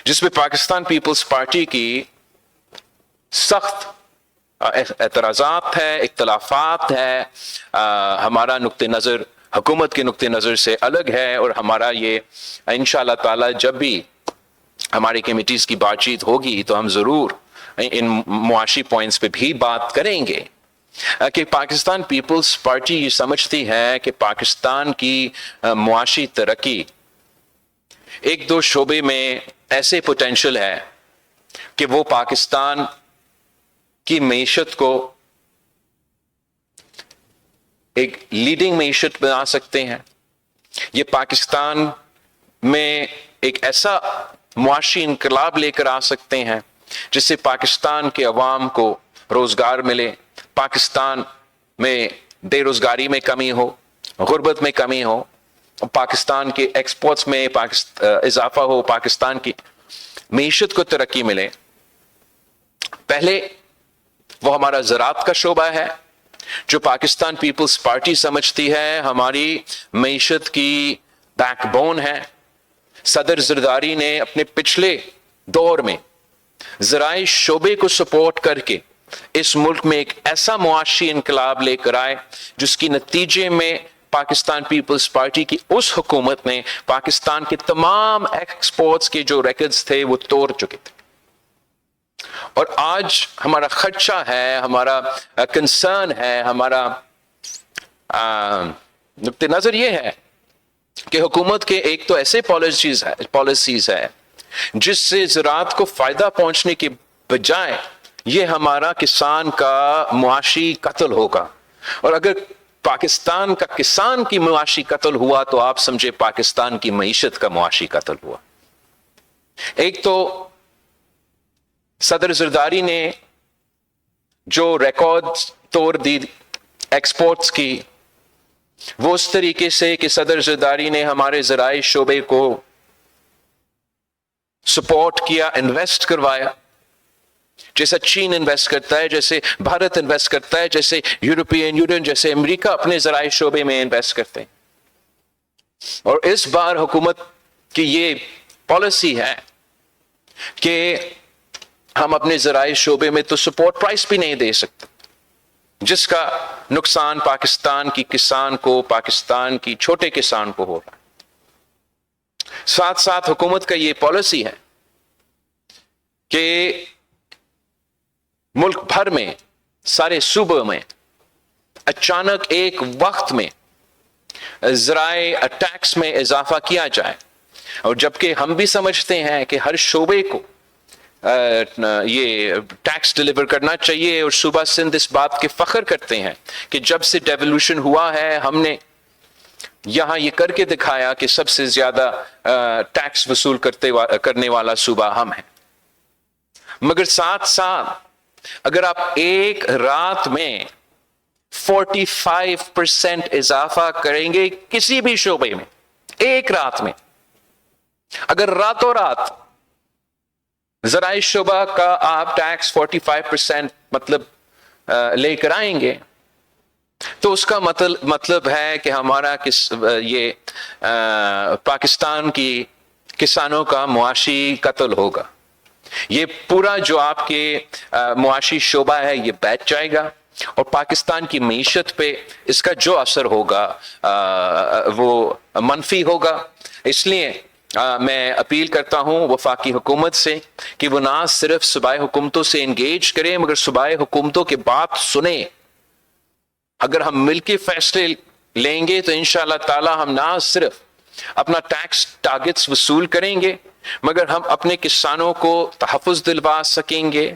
جس میں پاکستان پیپلز پارٹی کی سخت اعتراضات ہے، اختلافات ہے. ہمارا نقطہ نظر حکومت کے نقطہ نظر سے الگ ہے، اور ہمارا یہ انشاءاللہ تعالی جب بھی ہماری کمیٹیز کی بات چیت ہوگی تو ہم ضرور ان معاشی پوائنٹس پہ بھی بات کریں گے کہ پاکستان پیپلز پارٹی یہ سمجھتی ہے کہ پاکستان کی معاشی ترقی ایک دو شعبے میں ایسے پوٹینشل ہے کہ وہ پاکستان کی معیشت کو ایک لیڈنگ معیشت بنا سکتے ہیں. یہ پاکستان میں ایک ایسا معاشی انقلاب لے کر آ سکتے ہیں جس سے پاکستان کے عوام کو روزگار ملے، پاکستان میں بے روزگاری میں کمی ہو، غربت میں کمی ہو، پاکستان کے ایکسپورٹس میں اضافہ ہو، پاکستان کی معیشت کو ترقی ملے. پہلے وہ ہمارا زراعت کا شعبہ ہے جو پاکستان پیپلز پارٹی سمجھتی ہے ہماری معیشت کی بیک بون ہے. صدر زرداری نے اپنے پچھلے دور میں زرعی شعبے کو سپورٹ کر کے اس ملک میں ایک ایسا معاشی انقلاب لے کر آئے جس کی نتیجے میں پاکستان پیپلز پارٹی کی اس حکومت نے پاکستان کے تمام ایکسپورٹس کے جو ریکارڈز تھے وہ توڑ چکے تھے. اور آج ہمارا خدشہ ہے، ہمارا کنسرن ہے، ہمارا نقطہ نظر یہ ہے کہ حکومت کے ایک تو ایسے پالیسیز ہے جس سے زراعت کو فائدہ پہنچنے کے بجائے یہ ہمارا کسان کا معاشی قتل ہوگا. اور اگر پاکستان کا کسان کی معاشی قتل ہوا تو آپ سمجھے پاکستان کی معیشت کا معاشی قتل ہوا. ایک تو صدر زرداری نے جو ریکارڈ توڑ دی ایکسپورٹس کی، وہ اس طریقے سے کہ صدر زرداری نے ہمارے زرعی شعبے کو سپورٹ کیا، انویسٹ کروایا، جیسا چین انویسٹ کرتا ہے، جیسے بھارت انویسٹ کرتا ہے، جیسے یورپین یونین، جیسے امریکہ اپنے زرعی شعبے میں انویسٹ کرتے ہیں. اور اس بار حکومت کی یہ پالیسی ہے کہ ہم اپنے زرعی شعبے میں تو سپورٹ پرائس بھی نہیں دے سکتے، جس کا نقصان پاکستان کی کسان کو، پاکستان کی چھوٹے کسان کو ہو رہا ہے. ساتھ ساتھ حکومت کا یہ پالیسی ہے کہ ملک بھر میں سارے صوبوں میں اچانک ایک وقت میں زرعی ٹیکس میں اضافہ کیا جائے. اور جبکہ ہم بھی سمجھتے ہیں کہ ہر شعبے کو یہ ٹیکس ڈیلیور کرنا چاہیے، اور صوبہ سندھ اس بات کے فخر کرتے ہیں کہ جب سے ڈیولوشن ہوا ہے ہم نے یہاں یہ کر کے دکھایا کہ سب سے زیادہ ٹیکس وصول کرنے والا صوبہ ہم ہیں. مگر ساتھ ساتھ اگر آپ ایک رات میں 45% اضافہ کریں گے کسی بھی شعبے میں، ایک رات میں اگر راتوں رات زرعی شعبہ کا آپ ٹیکس 45% مطلب لے کر آئیں گے تو اس کا مطلب ہے کہ ہمارا یہ پاکستان کی کسانوں کا معاشی قتل ہوگا. یہ پورا جو آپ کے معاشی شعبہ ہے یہ بیٹھ جائے گا، اور پاکستان کی معیشت پہ اس کا جو اثر ہوگا وہ منفی ہوگا. اس لیے میں اپیل کرتا ہوں وفاقی حکومت سے کہ وہ نہ صرف صوبائی حکومتوں سے انگیج کریں مگر صوبائی حکومتوں کی بات سنیں. اگر ہم مل کے فیصلے لیں گے تو انشاءاللہ تعالی ہم نہ صرف اپنا ٹیکس ٹارگٹس وصول کریں گے مگر ہم اپنے کسانوں کو تحفظ دلوا سکیں گے،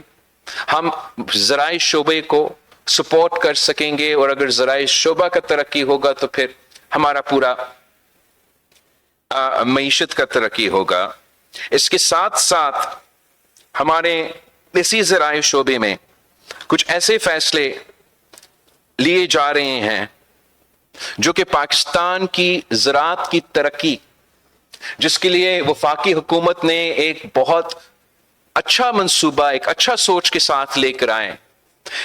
ہم زرعی شعبے کو سپورٹ کر سکیں گے، اور اگر زرعی شعبہ کا ترقی ہوگا تو پھر ہمارا پورا معیشت کا ترقی ہوگا. اس کے ساتھ ساتھ ہمارے اسی زرعی شعبے میں کچھ ایسے فیصلے لیے جا رہے ہیں جو کہ پاکستان کی زراعت کی ترقی، جس کے لیے وفاقی حکومت نے ایک بہت اچھا منصوبہ، ایک اچھا سوچ کے ساتھ لے کر آئے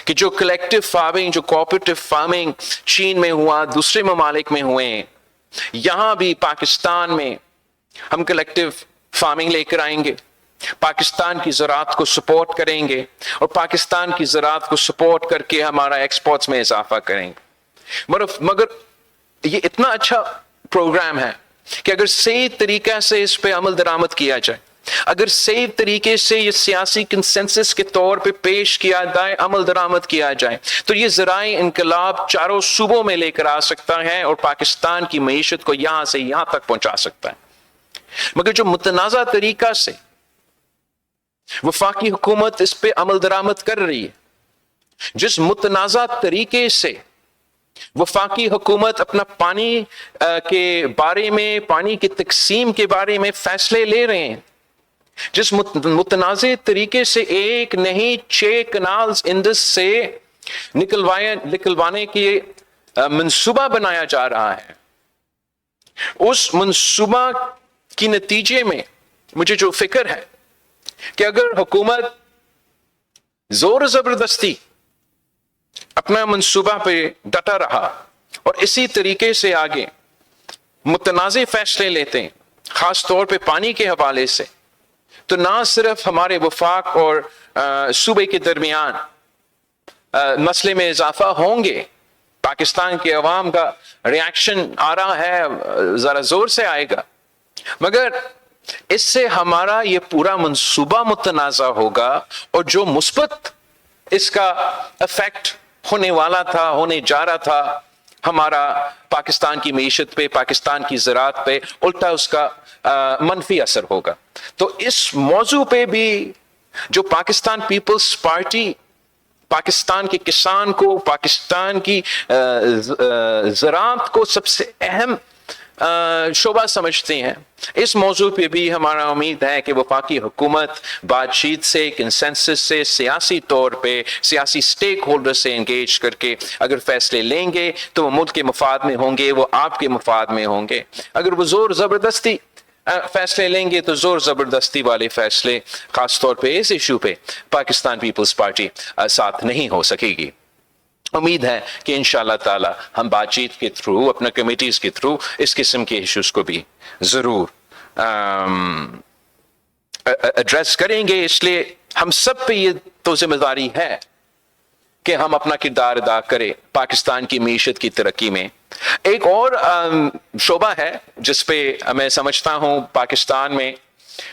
کہ جو کلیکٹیو فارمنگ، جو کوآپریٹو فارمنگ چین میں ہوا، دوسرے ممالک میں ہوئے ہیں، یہاں بھی پاکستان میں ہم کلیکٹیو فارمنگ لے کر آئیں گے، پاکستان کی زراعت کو سپورٹ کریں گے، اور پاکستان کی زراعت کو سپورٹ کر کے ہمارا ایکسپورٹس میں اضافہ کریں گے. مگر یہ اتنا اچھا پروگرام ہے کہ اگر صحیح طریقہ سے اس پہ عمل درآمد کیا جائے، اگر صحیح طریقے سے یہ سیاسی کنسنسس کے طور پہ پیش کیا جائے، عمل درآمد کیا جائے، تو یہ زرعی انقلاب چاروں صوبوں میں لے کر آ سکتا ہے اور پاکستان کی معیشت کو یہاں سے یہاں تک پہنچا سکتا ہے. مگر جو متنازع طریقہ سے وفاقی حکومت اس پہ عمل درآمد کر رہی ہے، جس متنازع طریقے سے وفاقی حکومت اپنا پانی کے بارے میں، پانی کی تقسیم کے بارے میں فیصلے لے رہے ہیں، جس متنازع طریقے سے ایک نہیں 6 کنالز انڈس سے نکلوانے کی منصوبہ بنایا جا رہا ہے، اس منصوبہ کی نتیجے میں مجھے جو فکر ہے کہ اگر حکومت زور زبردستی اپنا منصوبہ پہ ڈٹا رہا اور اسی طریقے سے آگے متنازع فیصلے لیتے ہیں، خاص طور پہ پانی کے حوالے سے، تو نہ صرف ہمارے وفاق اور صوبے کے درمیان مسئلے میں اضافہ ہوں گے، پاکستان کے عوام کا ریاکشن آ رہا ہے، ذرا زور سے آئے گا، مگر اس سے ہمارا یہ پورا منصوبہ متنازع ہوگا، اور جو مثبت اس کا افیکٹ ہونے والا تھا، ہونے جا رہا تھا ہمارا پاکستان کی معیشت پہ، پاکستان کی زراعت پہ، الٹا اس کا منفی اثر ہوگا۔ تو اس موضوع پہ بھی جو پاکستان پیپلز پارٹی پاکستان کے کسان کو، پاکستان کی زراعت کو سب سے اہم شعبہ سمجھتے ہیں، اس موضوع پہ بھی ہمارا امید ہے کہ وفاقی حکومت بات چیت سے، کنسنسس سے، سیاسی طور پہ سیاسی سٹیک ہولڈر سے انگیج کر کے اگر فیصلے لیں گے تو وہ ملک کے مفاد میں ہوں گے، وہ آپ کے مفاد میں ہوں گے۔ اگر وہ زور زبردستی فیصلے لیں گے تو زور زبردستی والے فیصلے، خاص طور پہ اس ایشو پہ، پاکستان پیپلز پارٹی ساتھ نہیں ہو سکے گی۔ امید ہے کہ انشاءاللہ تعالی ہم بات چیت کے تھرو، اپنا کمیٹیز کے تھرو اس قسم کے ایشوز کو بھی ضرور ایڈریس کریں گے۔ اس لیے ہم سب پہ یہ تو ذمہ داری ہے کہ ہم اپنا کردار ادا کریں پاکستان کی معیشت کی ترقی میں۔ ایک اور شعبہ ہے جس پہ میں سمجھتا ہوں پاکستان میں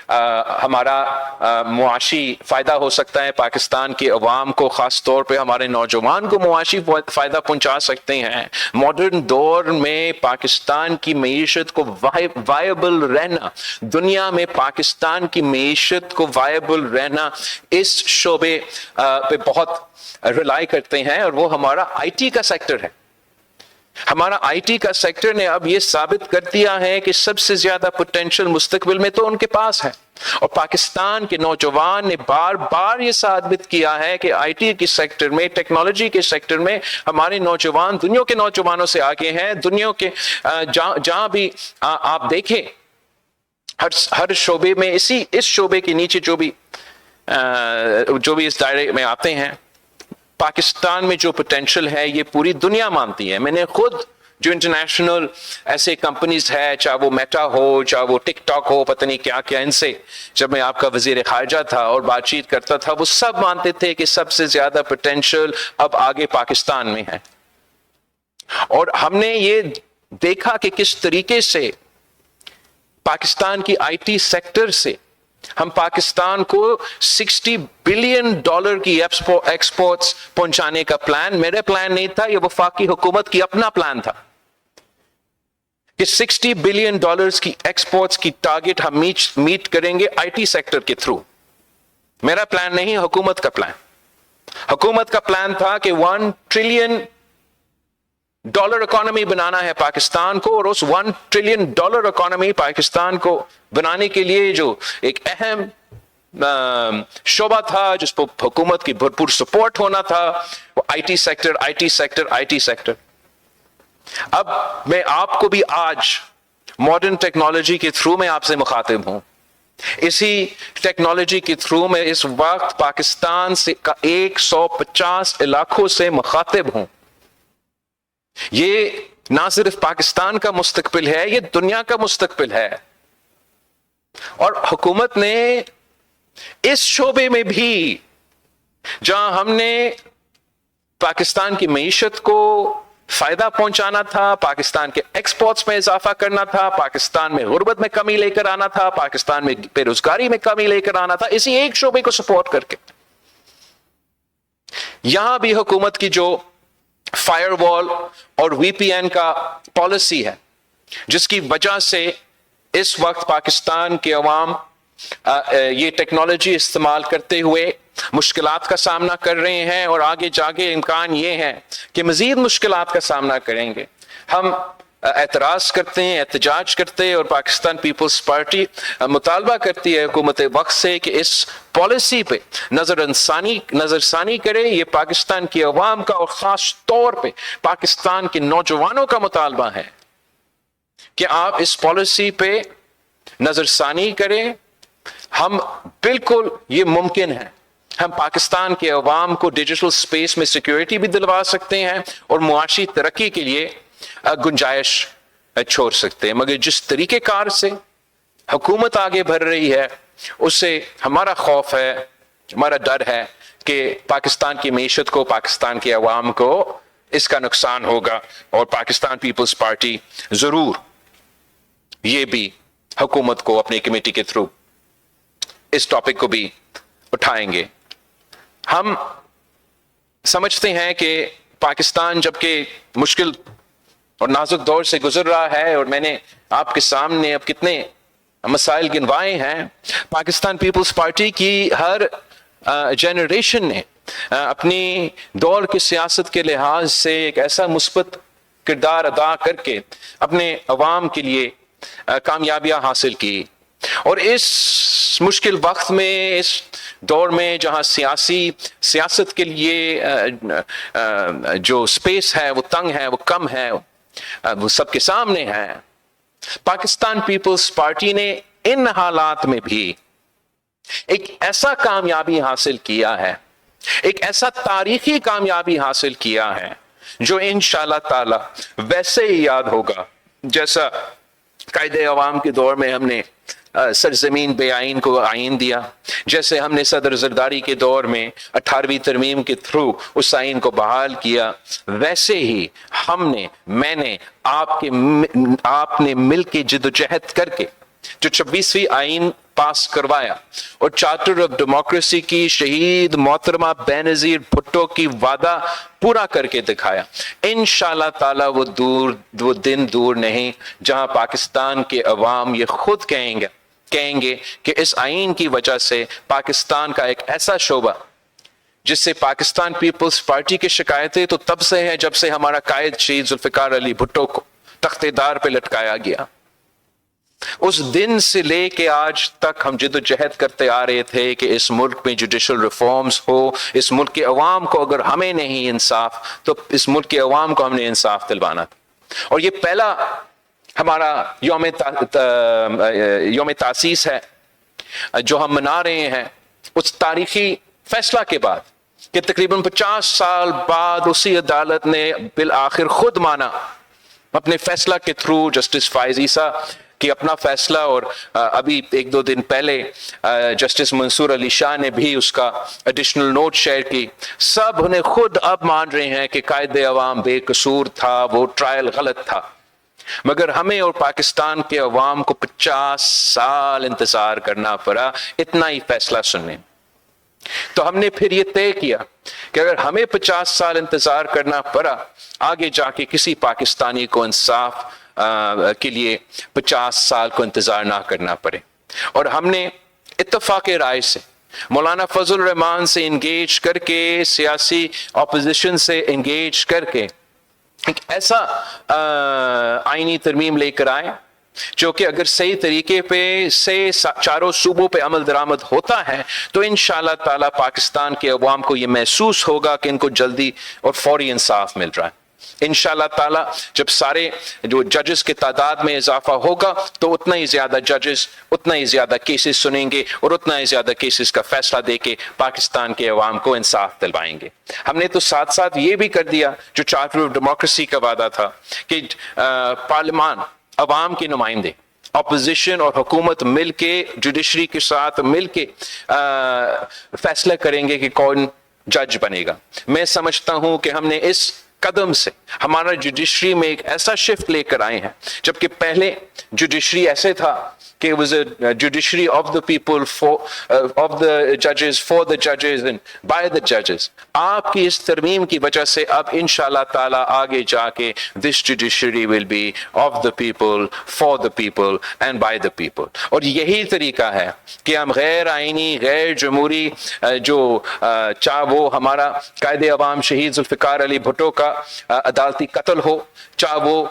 ہمارا معاشی فائدہ ہو سکتا ہے، پاکستان کے عوام کو، خاص طور پہ ہمارے نوجوان کو معاشی فائدہ پہنچا سکتے ہیں۔ ماڈرن دور میں پاکستان کی معیشت کو وائبل رہنا، دنیا میں پاکستان کی معیشت کو وائبل رہنا، اس شعبے پہ بہت ریلائی کرتے ہیں، اور وہ ہمارا آئی ٹی کا سیکٹر ہے۔ ہمارا آئی ٹی کا سیکٹر نے اب یہ ثابت کر دیا ہے کہ سب سے زیادہ پوٹینشل مستقبل میں تو ان کے پاس ہے، اور پاکستان کے نوجوان نے بار بار یہ ثابت کیا ہے کہ آئی ٹی کے سیکٹر میں، ٹیکنالوجی کے سیکٹر میں ہمارے نوجوان دنیا کے نوجوانوں سے آگے ہیں۔ دنیا کے جہاں بھی آپ دیکھیں، ہر شعبے میں، اس شعبے کے نیچے جو بھی اس دائرے میں آتے ہیں، پاکستان میں جو پوٹینشل ہے یہ پوری دنیا مانتی ہے۔ میں نے خود جو انٹرنیشنل ایسے کمپنیز ہے، چاہے وہ میٹا ہو، چاہے وہ ٹک ٹاک ہو، پتہ نہیں کیا کیا، ان سے جب میں آپ کا وزیر خارجہ تھا اور بات چیت کرتا تھا، وہ سب مانتے تھے کہ سب سے زیادہ پوٹینشل اب آگے پاکستان میں ہے۔ اور ہم نے یہ دیکھا کہ کس طریقے سے پاکستان کی آئی ٹی سیکٹر سے ہم پاکستان کو $60 بلین کی ایکسپورٹس پہنچانے کا پلان، میرا پلان نہیں تھا، یہ وفاقی حکومت کی اپنا پلان تھا کہ $60 بلین کی ایکسپورٹس کی ٹارگٹ ہم میٹ کریں گے آئی ٹی سیکٹر کے تھرو۔ میرا پلان نہیں، حکومت کا پلان۔ حکومت کا پلان تھا کہ $1 ٹریلین اکانومی بنانا ہے پاکستان کو، اور اس $1 ٹریلین اکانومی پاکستان کو بنانے کے لیے جو ایک اہم شعبہ تھا جس پر حکومت کی بھرپور سپورٹ ہونا تھا، وہ آئی ٹی سیکٹر۔ اب میں آپ کو بھی آج ماڈرن ٹیکنالوجی کے تھرو میں آپ سے مخاطب ہوں۔ اسی ٹیکنالوجی کے تھرو میں اس وقت پاکستان سے 150 علاقوں سے مخاطب ہوں۔ یہ نہ صرف پاکستان کا مستقبل ہے، یہ دنیا کا مستقبل ہے، اور حکومت نے اس شعبے میں بھی جہاں ہم نے پاکستان کی معیشت کو فائدہ پہنچانا تھا، پاکستان کے ایکسپورٹس میں اضافہ کرنا تھا، پاکستان میں غربت میں کمی لے کر آنا تھا، پاکستان میں بے روزگاری میں کمی لے کر آنا تھا، اسی ایک شعبے کو سپورٹ کر کے یہاں بھی حکومت کی جو فائر وال اور وی پی این کا پالیسی ہے، جس کی وجہ سے اس وقت پاکستان کے عوام یہ ٹیکنالوجی استعمال کرتے ہوئے مشکلات کا سامنا کر رہے ہیں، اور آگے جا کے امکان یہ ہے کہ مزید مشکلات کا سامنا کریں گے۔ ہم اعتراض کرتے ہیں، احتجاج کرتے ہیں، اور پاکستان پیپلز پارٹی مطالبہ کرتی ہے حکومت وقت سے کہ اس پالیسی پہ نظر ثانی کرے۔ یہ پاکستان کی عوام کا اور خاص طور پہ پاکستان کے نوجوانوں کا مطالبہ ہے کہ آپ اس پالیسی پہ نظر ثانی کریں۔ ہم بالکل یہ ممکن ہے، ہم پاکستان کے عوام کو ڈیجیٹل سپیس میں سیکیورٹی بھی دلوا سکتے ہیں اور معاشی ترقی کے لیے گنجائش چھوڑ سکتے ہیں، مگر جس طریقہ کار سے حکومت آگے بڑھ رہی ہے اس سے ہمارا خوف ہے، ہمارا ڈر ہے کہ پاکستان کی معیشت کو، پاکستان کے عوام کو اس کا نقصان ہوگا، اور پاکستان پیپلز پارٹی ضرور یہ بھی حکومت کو اپنی کمیٹی کے تھرو اس ٹاپک کو بھی اٹھائیں گے۔ ہم سمجھتے ہیں کہ پاکستان جبکہ مشکل اور نازک دور سے گزر رہا ہے، اور میں نے آپ کے سامنے اب کتنے مسائل گنوائے ہیں، پاکستان پیپلز پارٹی کی ہر جنریشن نے اپنی دور کی سیاست کے لحاظ سے ایک ایسا مثبت کردار ادا کر کے اپنے عوام کے لیے کامیابیاں حاصل کی، اور اس مشکل وقت میں، اس دور میں جہاں سیاست کے لیے جو سپیس ہے وہ تنگ ہے، وہ کم ہے، وہ سب کے سامنے ہے، پاکستان پیپلز پارٹی نے ان حالات میں بھی ایک ایسا کامیابی حاصل کیا ہے، ایک ایسا تاریخی کامیابی حاصل کیا ہے جو انشاءاللہ تعالی ویسے ہی یاد ہوگا جیسا قائد عوام کے دور میں ہم نے سرزمین بے آئین کو آئین دیا، جیسے ہم نے صدر زرداری کے دور میں 18ویں ترمیم کے تھرو اس آئین کو بحال کیا، ویسے ہی میں نے آپ نے مل کے جدوجہد کر کے جو 26ویں آئین پاس کروایا اور چارٹر آف ڈیموکریسی کی شہید محترمہ بینظیر بھٹو کی وعدہ پورا کر کے دکھایا۔ انشاءاللہ تعالی وہ دن دور نہیں جہاں پاکستان کے عوام یہ خود کہیں گے کہ اس آئین کی وجہ سے پاکستان کا ایک ایسا شعبہ جس سے پاکستان پیپلز پارٹی کی شکایتیں تو تب سے ہیں جب سے ہمارا قائد شہید ذوالفقار علی بھٹو کو تخت دار پہ لٹکایا گیا، اس دن سے لے کے آج تک ہم جد و جہد کرتے آ رہے تھے کہ اس ملک میں جوڈیشل ریفارمز ہو، اس ملک کے عوام کو اگر ہمیں نہیں انصاف تو اس ملک کے عوام کو ہم نے انصاف دلوانا تھا، اور یہ پہلا ہمارا یوم تاسیس ہے جو ہم منا رہے ہیں اس تاریخی فیصلہ کے بعد کہ تقریباً 50 سال بعد اسی عدالت نے بالآخر خود مانا اپنے فیصلہ کے تھرو، جسٹس فائز عیسیٰ کی اپنا فیصلہ، اور ابھی 1-2 دن پہلے جسٹس منصور علی شاہ نے بھی اس کا ایڈیشنل نوٹ شیئر کی، سب انہیں خود اب مان رہے ہیں کہ قائد عوام بے قصور تھا، وہ ٹرائل غلط تھا، مگر ہمیں اور پاکستان کے عوام کو 50 سال انتظار کرنا پڑا اتنا ہی فیصلہ سننے۔ تو ہم نے پھر یہ طے کیا کہ اگر ہمیں 50 سال انتظار کرنا پڑا، آگے جا کے کسی پاکستانی کو انصاف کے لیے 50 سال کو انتظار نہ کرنا پڑے، اور ہم نے اتفاق رائے سے مولانا فضل الرحمان سے انگیج کر کے، سیاسی اپوزیشن سے انگیج کر کے ایک ایسا آئینی ترمیم لے کر آئے جو کہ اگر صحیح طریقے پہ سے چاروں صوبوں پہ عمل درآمد ہوتا ہے تو انشاءاللہ تعالی پاکستان کے عوام کو یہ محسوس ہوگا کہ ان کو جلدی اور فوری انصاف مل رہا ہے۔ انشاءاللہ تعالی جب سارے جو ججز کی تعداد میں اضافہ ہوگا تو اتنا ہی زیادہ ججز اتنا ہی زیادہ کیسز سنیں گے اور اتنا ہی زیادہ کیسز کا فیصلہ دے کے پاکستان کے عوام کو انصاف دلوائیں گے۔ ہم نے تو ساتھ ساتھ یہ بھی کر دیا جو چارٹر آف ڈیموکریسی کا وعدہ تھا کہ پارلیمان، عوام کے نمائندے، اپوزیشن اور حکومت مل کے جوڈیشری کے ساتھ مل کے فیصلہ کریں گے کہ کون جج بنے گا۔ میں سمجھتا ہوں کہ ہم نے اس قدم سے ہمارا جوڈیشری میں ایک ایسا شفٹ لے کر آئے ہیں، جبکہ پہلے جوڈیشری ایسے تھا کہ it was a judiciary of the people, of the judges, for the judges and by the judges. آپ کی اس ترمیم کی وجہ سے اب انشاءاللہ تعالی آگے جا کے this judiciary will be of the people, for the people and by the people. اور یہی طریقہ ہے کہ ہم غیر آئینی، غیر جمہوری جو چاہے وہ ہمارا قائد عوام شہید ذوالفقار علی بھٹو کا عدالتی قتل ہو، چاہے وہ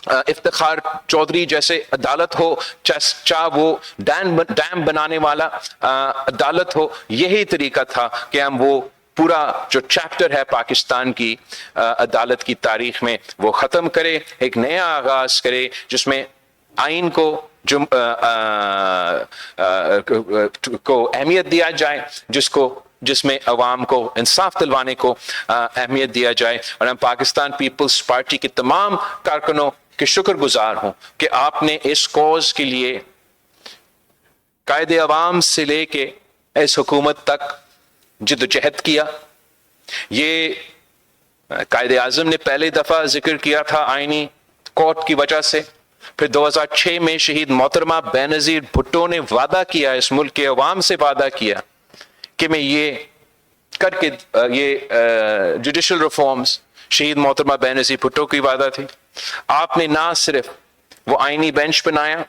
افتخار چودھری جیسے عدالت ہو، چاہے وہ ڈیم بنانے والا عدالت ہو، یہی طریقہ تھا کہ ہم وہ پورا جو چیپٹر ہے پاکستان کی عدالت کی تاریخ میں وہ ختم کرے، ایک نیا آغاز کرے جس میں آئین کو اہمیت دیا جائے، جس میں عوام کو انصاف دلوانے کو اہمیت دیا جائے۔ اور ہم پاکستان پیپلز پارٹی کے تمام کارکنوں کے شکر گزار ہوں کہ آپ نے اس کوز کے لیے قائد عوام سے لے کے اس حکومت تک جدوجہد کیا۔ یہ قائد اعظم نے پہلی دفعہ ذکر کیا تھا آئینی کورٹ کی وجہ سے، پھر 2006 میں شہید محترمہ بینظیر بھٹو نے وعدہ کیا، اس ملک کے عوام سے وعدہ کیا کہ میں یہ کر کے یہ جوڈیشل ریفارمز، شہید محترمہ بینظیر بھٹو کی وعدہ تھی۔ آپ نے نہ صرف وہ آئینی بینچ بنایا،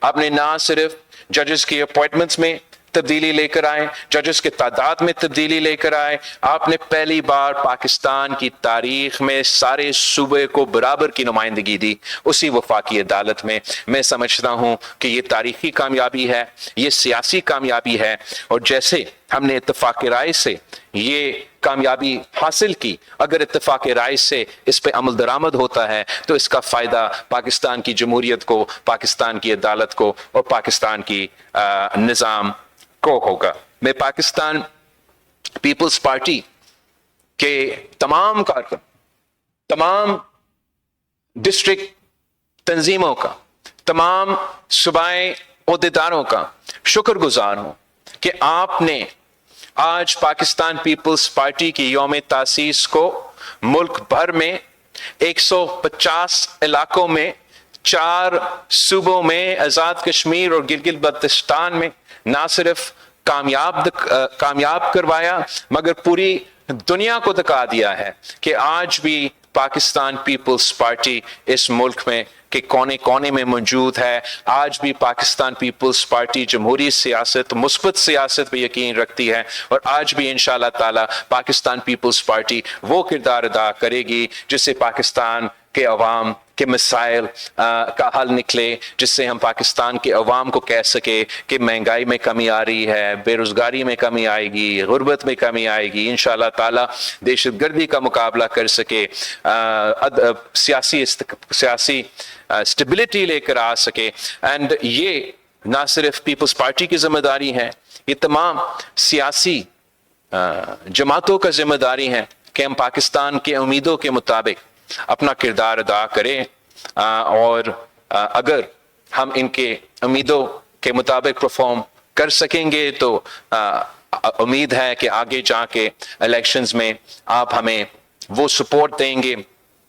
آپ نے نہ صرف ججز کی اپوائنٹمنٹس میں تبدیلی لے کر آئے، ججز کے تعداد میں تبدیلی لے کر آئے، آپ نے پہلی بار پاکستان کی تاریخ میں سارے صوبے کو برابر کی نمائندگی دی اسی وفاقی عدالت میں۔ میں سمجھتا ہوں کہ یہ تاریخی کامیابی ہے، یہ سیاسی کامیابی ہے، اور جیسے ہم نے اتفاق رائے سے یہ کامیابی حاصل کی، اگر اتفاق رائے سے اس پہ عمل درآمد ہوتا ہے تو اس کا فائدہ پاکستان کی جمہوریت کو، پاکستان کی عدالت کو اور پاکستان کی نظام کو ہوگا۔ میں پاکستان پیپلز پارٹی کے تمام کارکن، تمام ڈسٹرکٹ تنظیموں کا، تمام صوبائی عہدیداروں کا شکر گزار ہوں کہ آپ نے آج پاکستان پیپلز پارٹی کی یوم تاسیس کو ملک بھر میں 150 علاقوں میں، 4 صوبوں میں، آزاد کشمیر اور گلگت بلتستان میں نہ صرف کامیاب کروایا مگر پوری دنیا کو دکھا دیا ہے کہ آج بھی پاکستان پیپلز پارٹی اس ملک میں کے کونے کونے میں موجود ہے۔ آج بھی پاکستان پیپلز پارٹی جمہوری سیاست، مثبت سیاست پہ یقین رکھتی ہے، اور آج بھی انشاءاللہ تعالی پاکستان پیپلز پارٹی وہ کردار ادا کرے گی جس سے پاکستان کے عوام کے مسائل کا حل نکلے، جس سے ہم پاکستان کے عوام کو کہہ سکے کہ مہنگائی میں کمی آ رہی ہے، بے روزگاری میں کمی آئے گی، غربت میں کمی آئے گی، انشاءاللہ تعالی دہشت گردی کا مقابلہ کر سکے، سیاسی اسٹیبلٹی لے کر آ سکے۔ اینڈ یہ نہ صرف پیپلز پارٹی کی ذمہ داری ہے، یہ تمام سیاسی جماعتوں کا ذمہ داری ہے کہ ہم پاکستان کے امیدوں کے مطابق اپنا کردار ادا کریں، اور اگر ہم ان کے امیدوں کے مطابق پرفارم کر سکیں گے تو امید ہے کہ آگے جا کے الیکشنز میں آپ ہمیں وہ سپورٹ دیں گے۔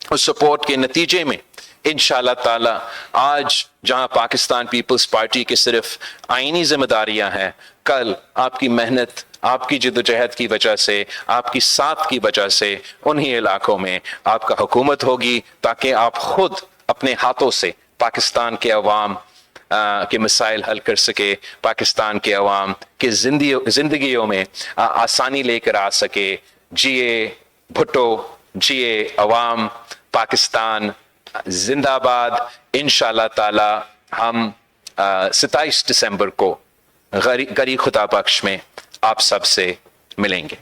اس سپورٹ کے نتیجے میں انشاءاللہ تعالی آج جہاں پاکستان پیپلز پارٹی کے صرف آئینی ذمہ داریاں ہیں، کل آپ کی محنت، آپ کی جدوجہد کی وجہ سے، آپ کی ساتھ کی وجہ سے انہی علاقوں میں آپ کا حکومت ہوگی، تاکہ آپ خود اپنے ہاتھوں سے پاکستان کے عوام کے مسائل حل کر سکے، پاکستان کے عوام کے زندگیوں میں آسانی لے کر آ سکے۔ جیے بھٹو، جیے عوام، پاکستان زندہ باد۔ انشاءاللہ تعالی ہم 27 دسمبر کو غری خدا بخش میں آپ سب سے ملیں گے۔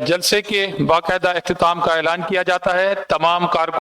جلسے کے باقاعدہ اختتام کا اعلان کیا جاتا ہے۔ تمام کارکن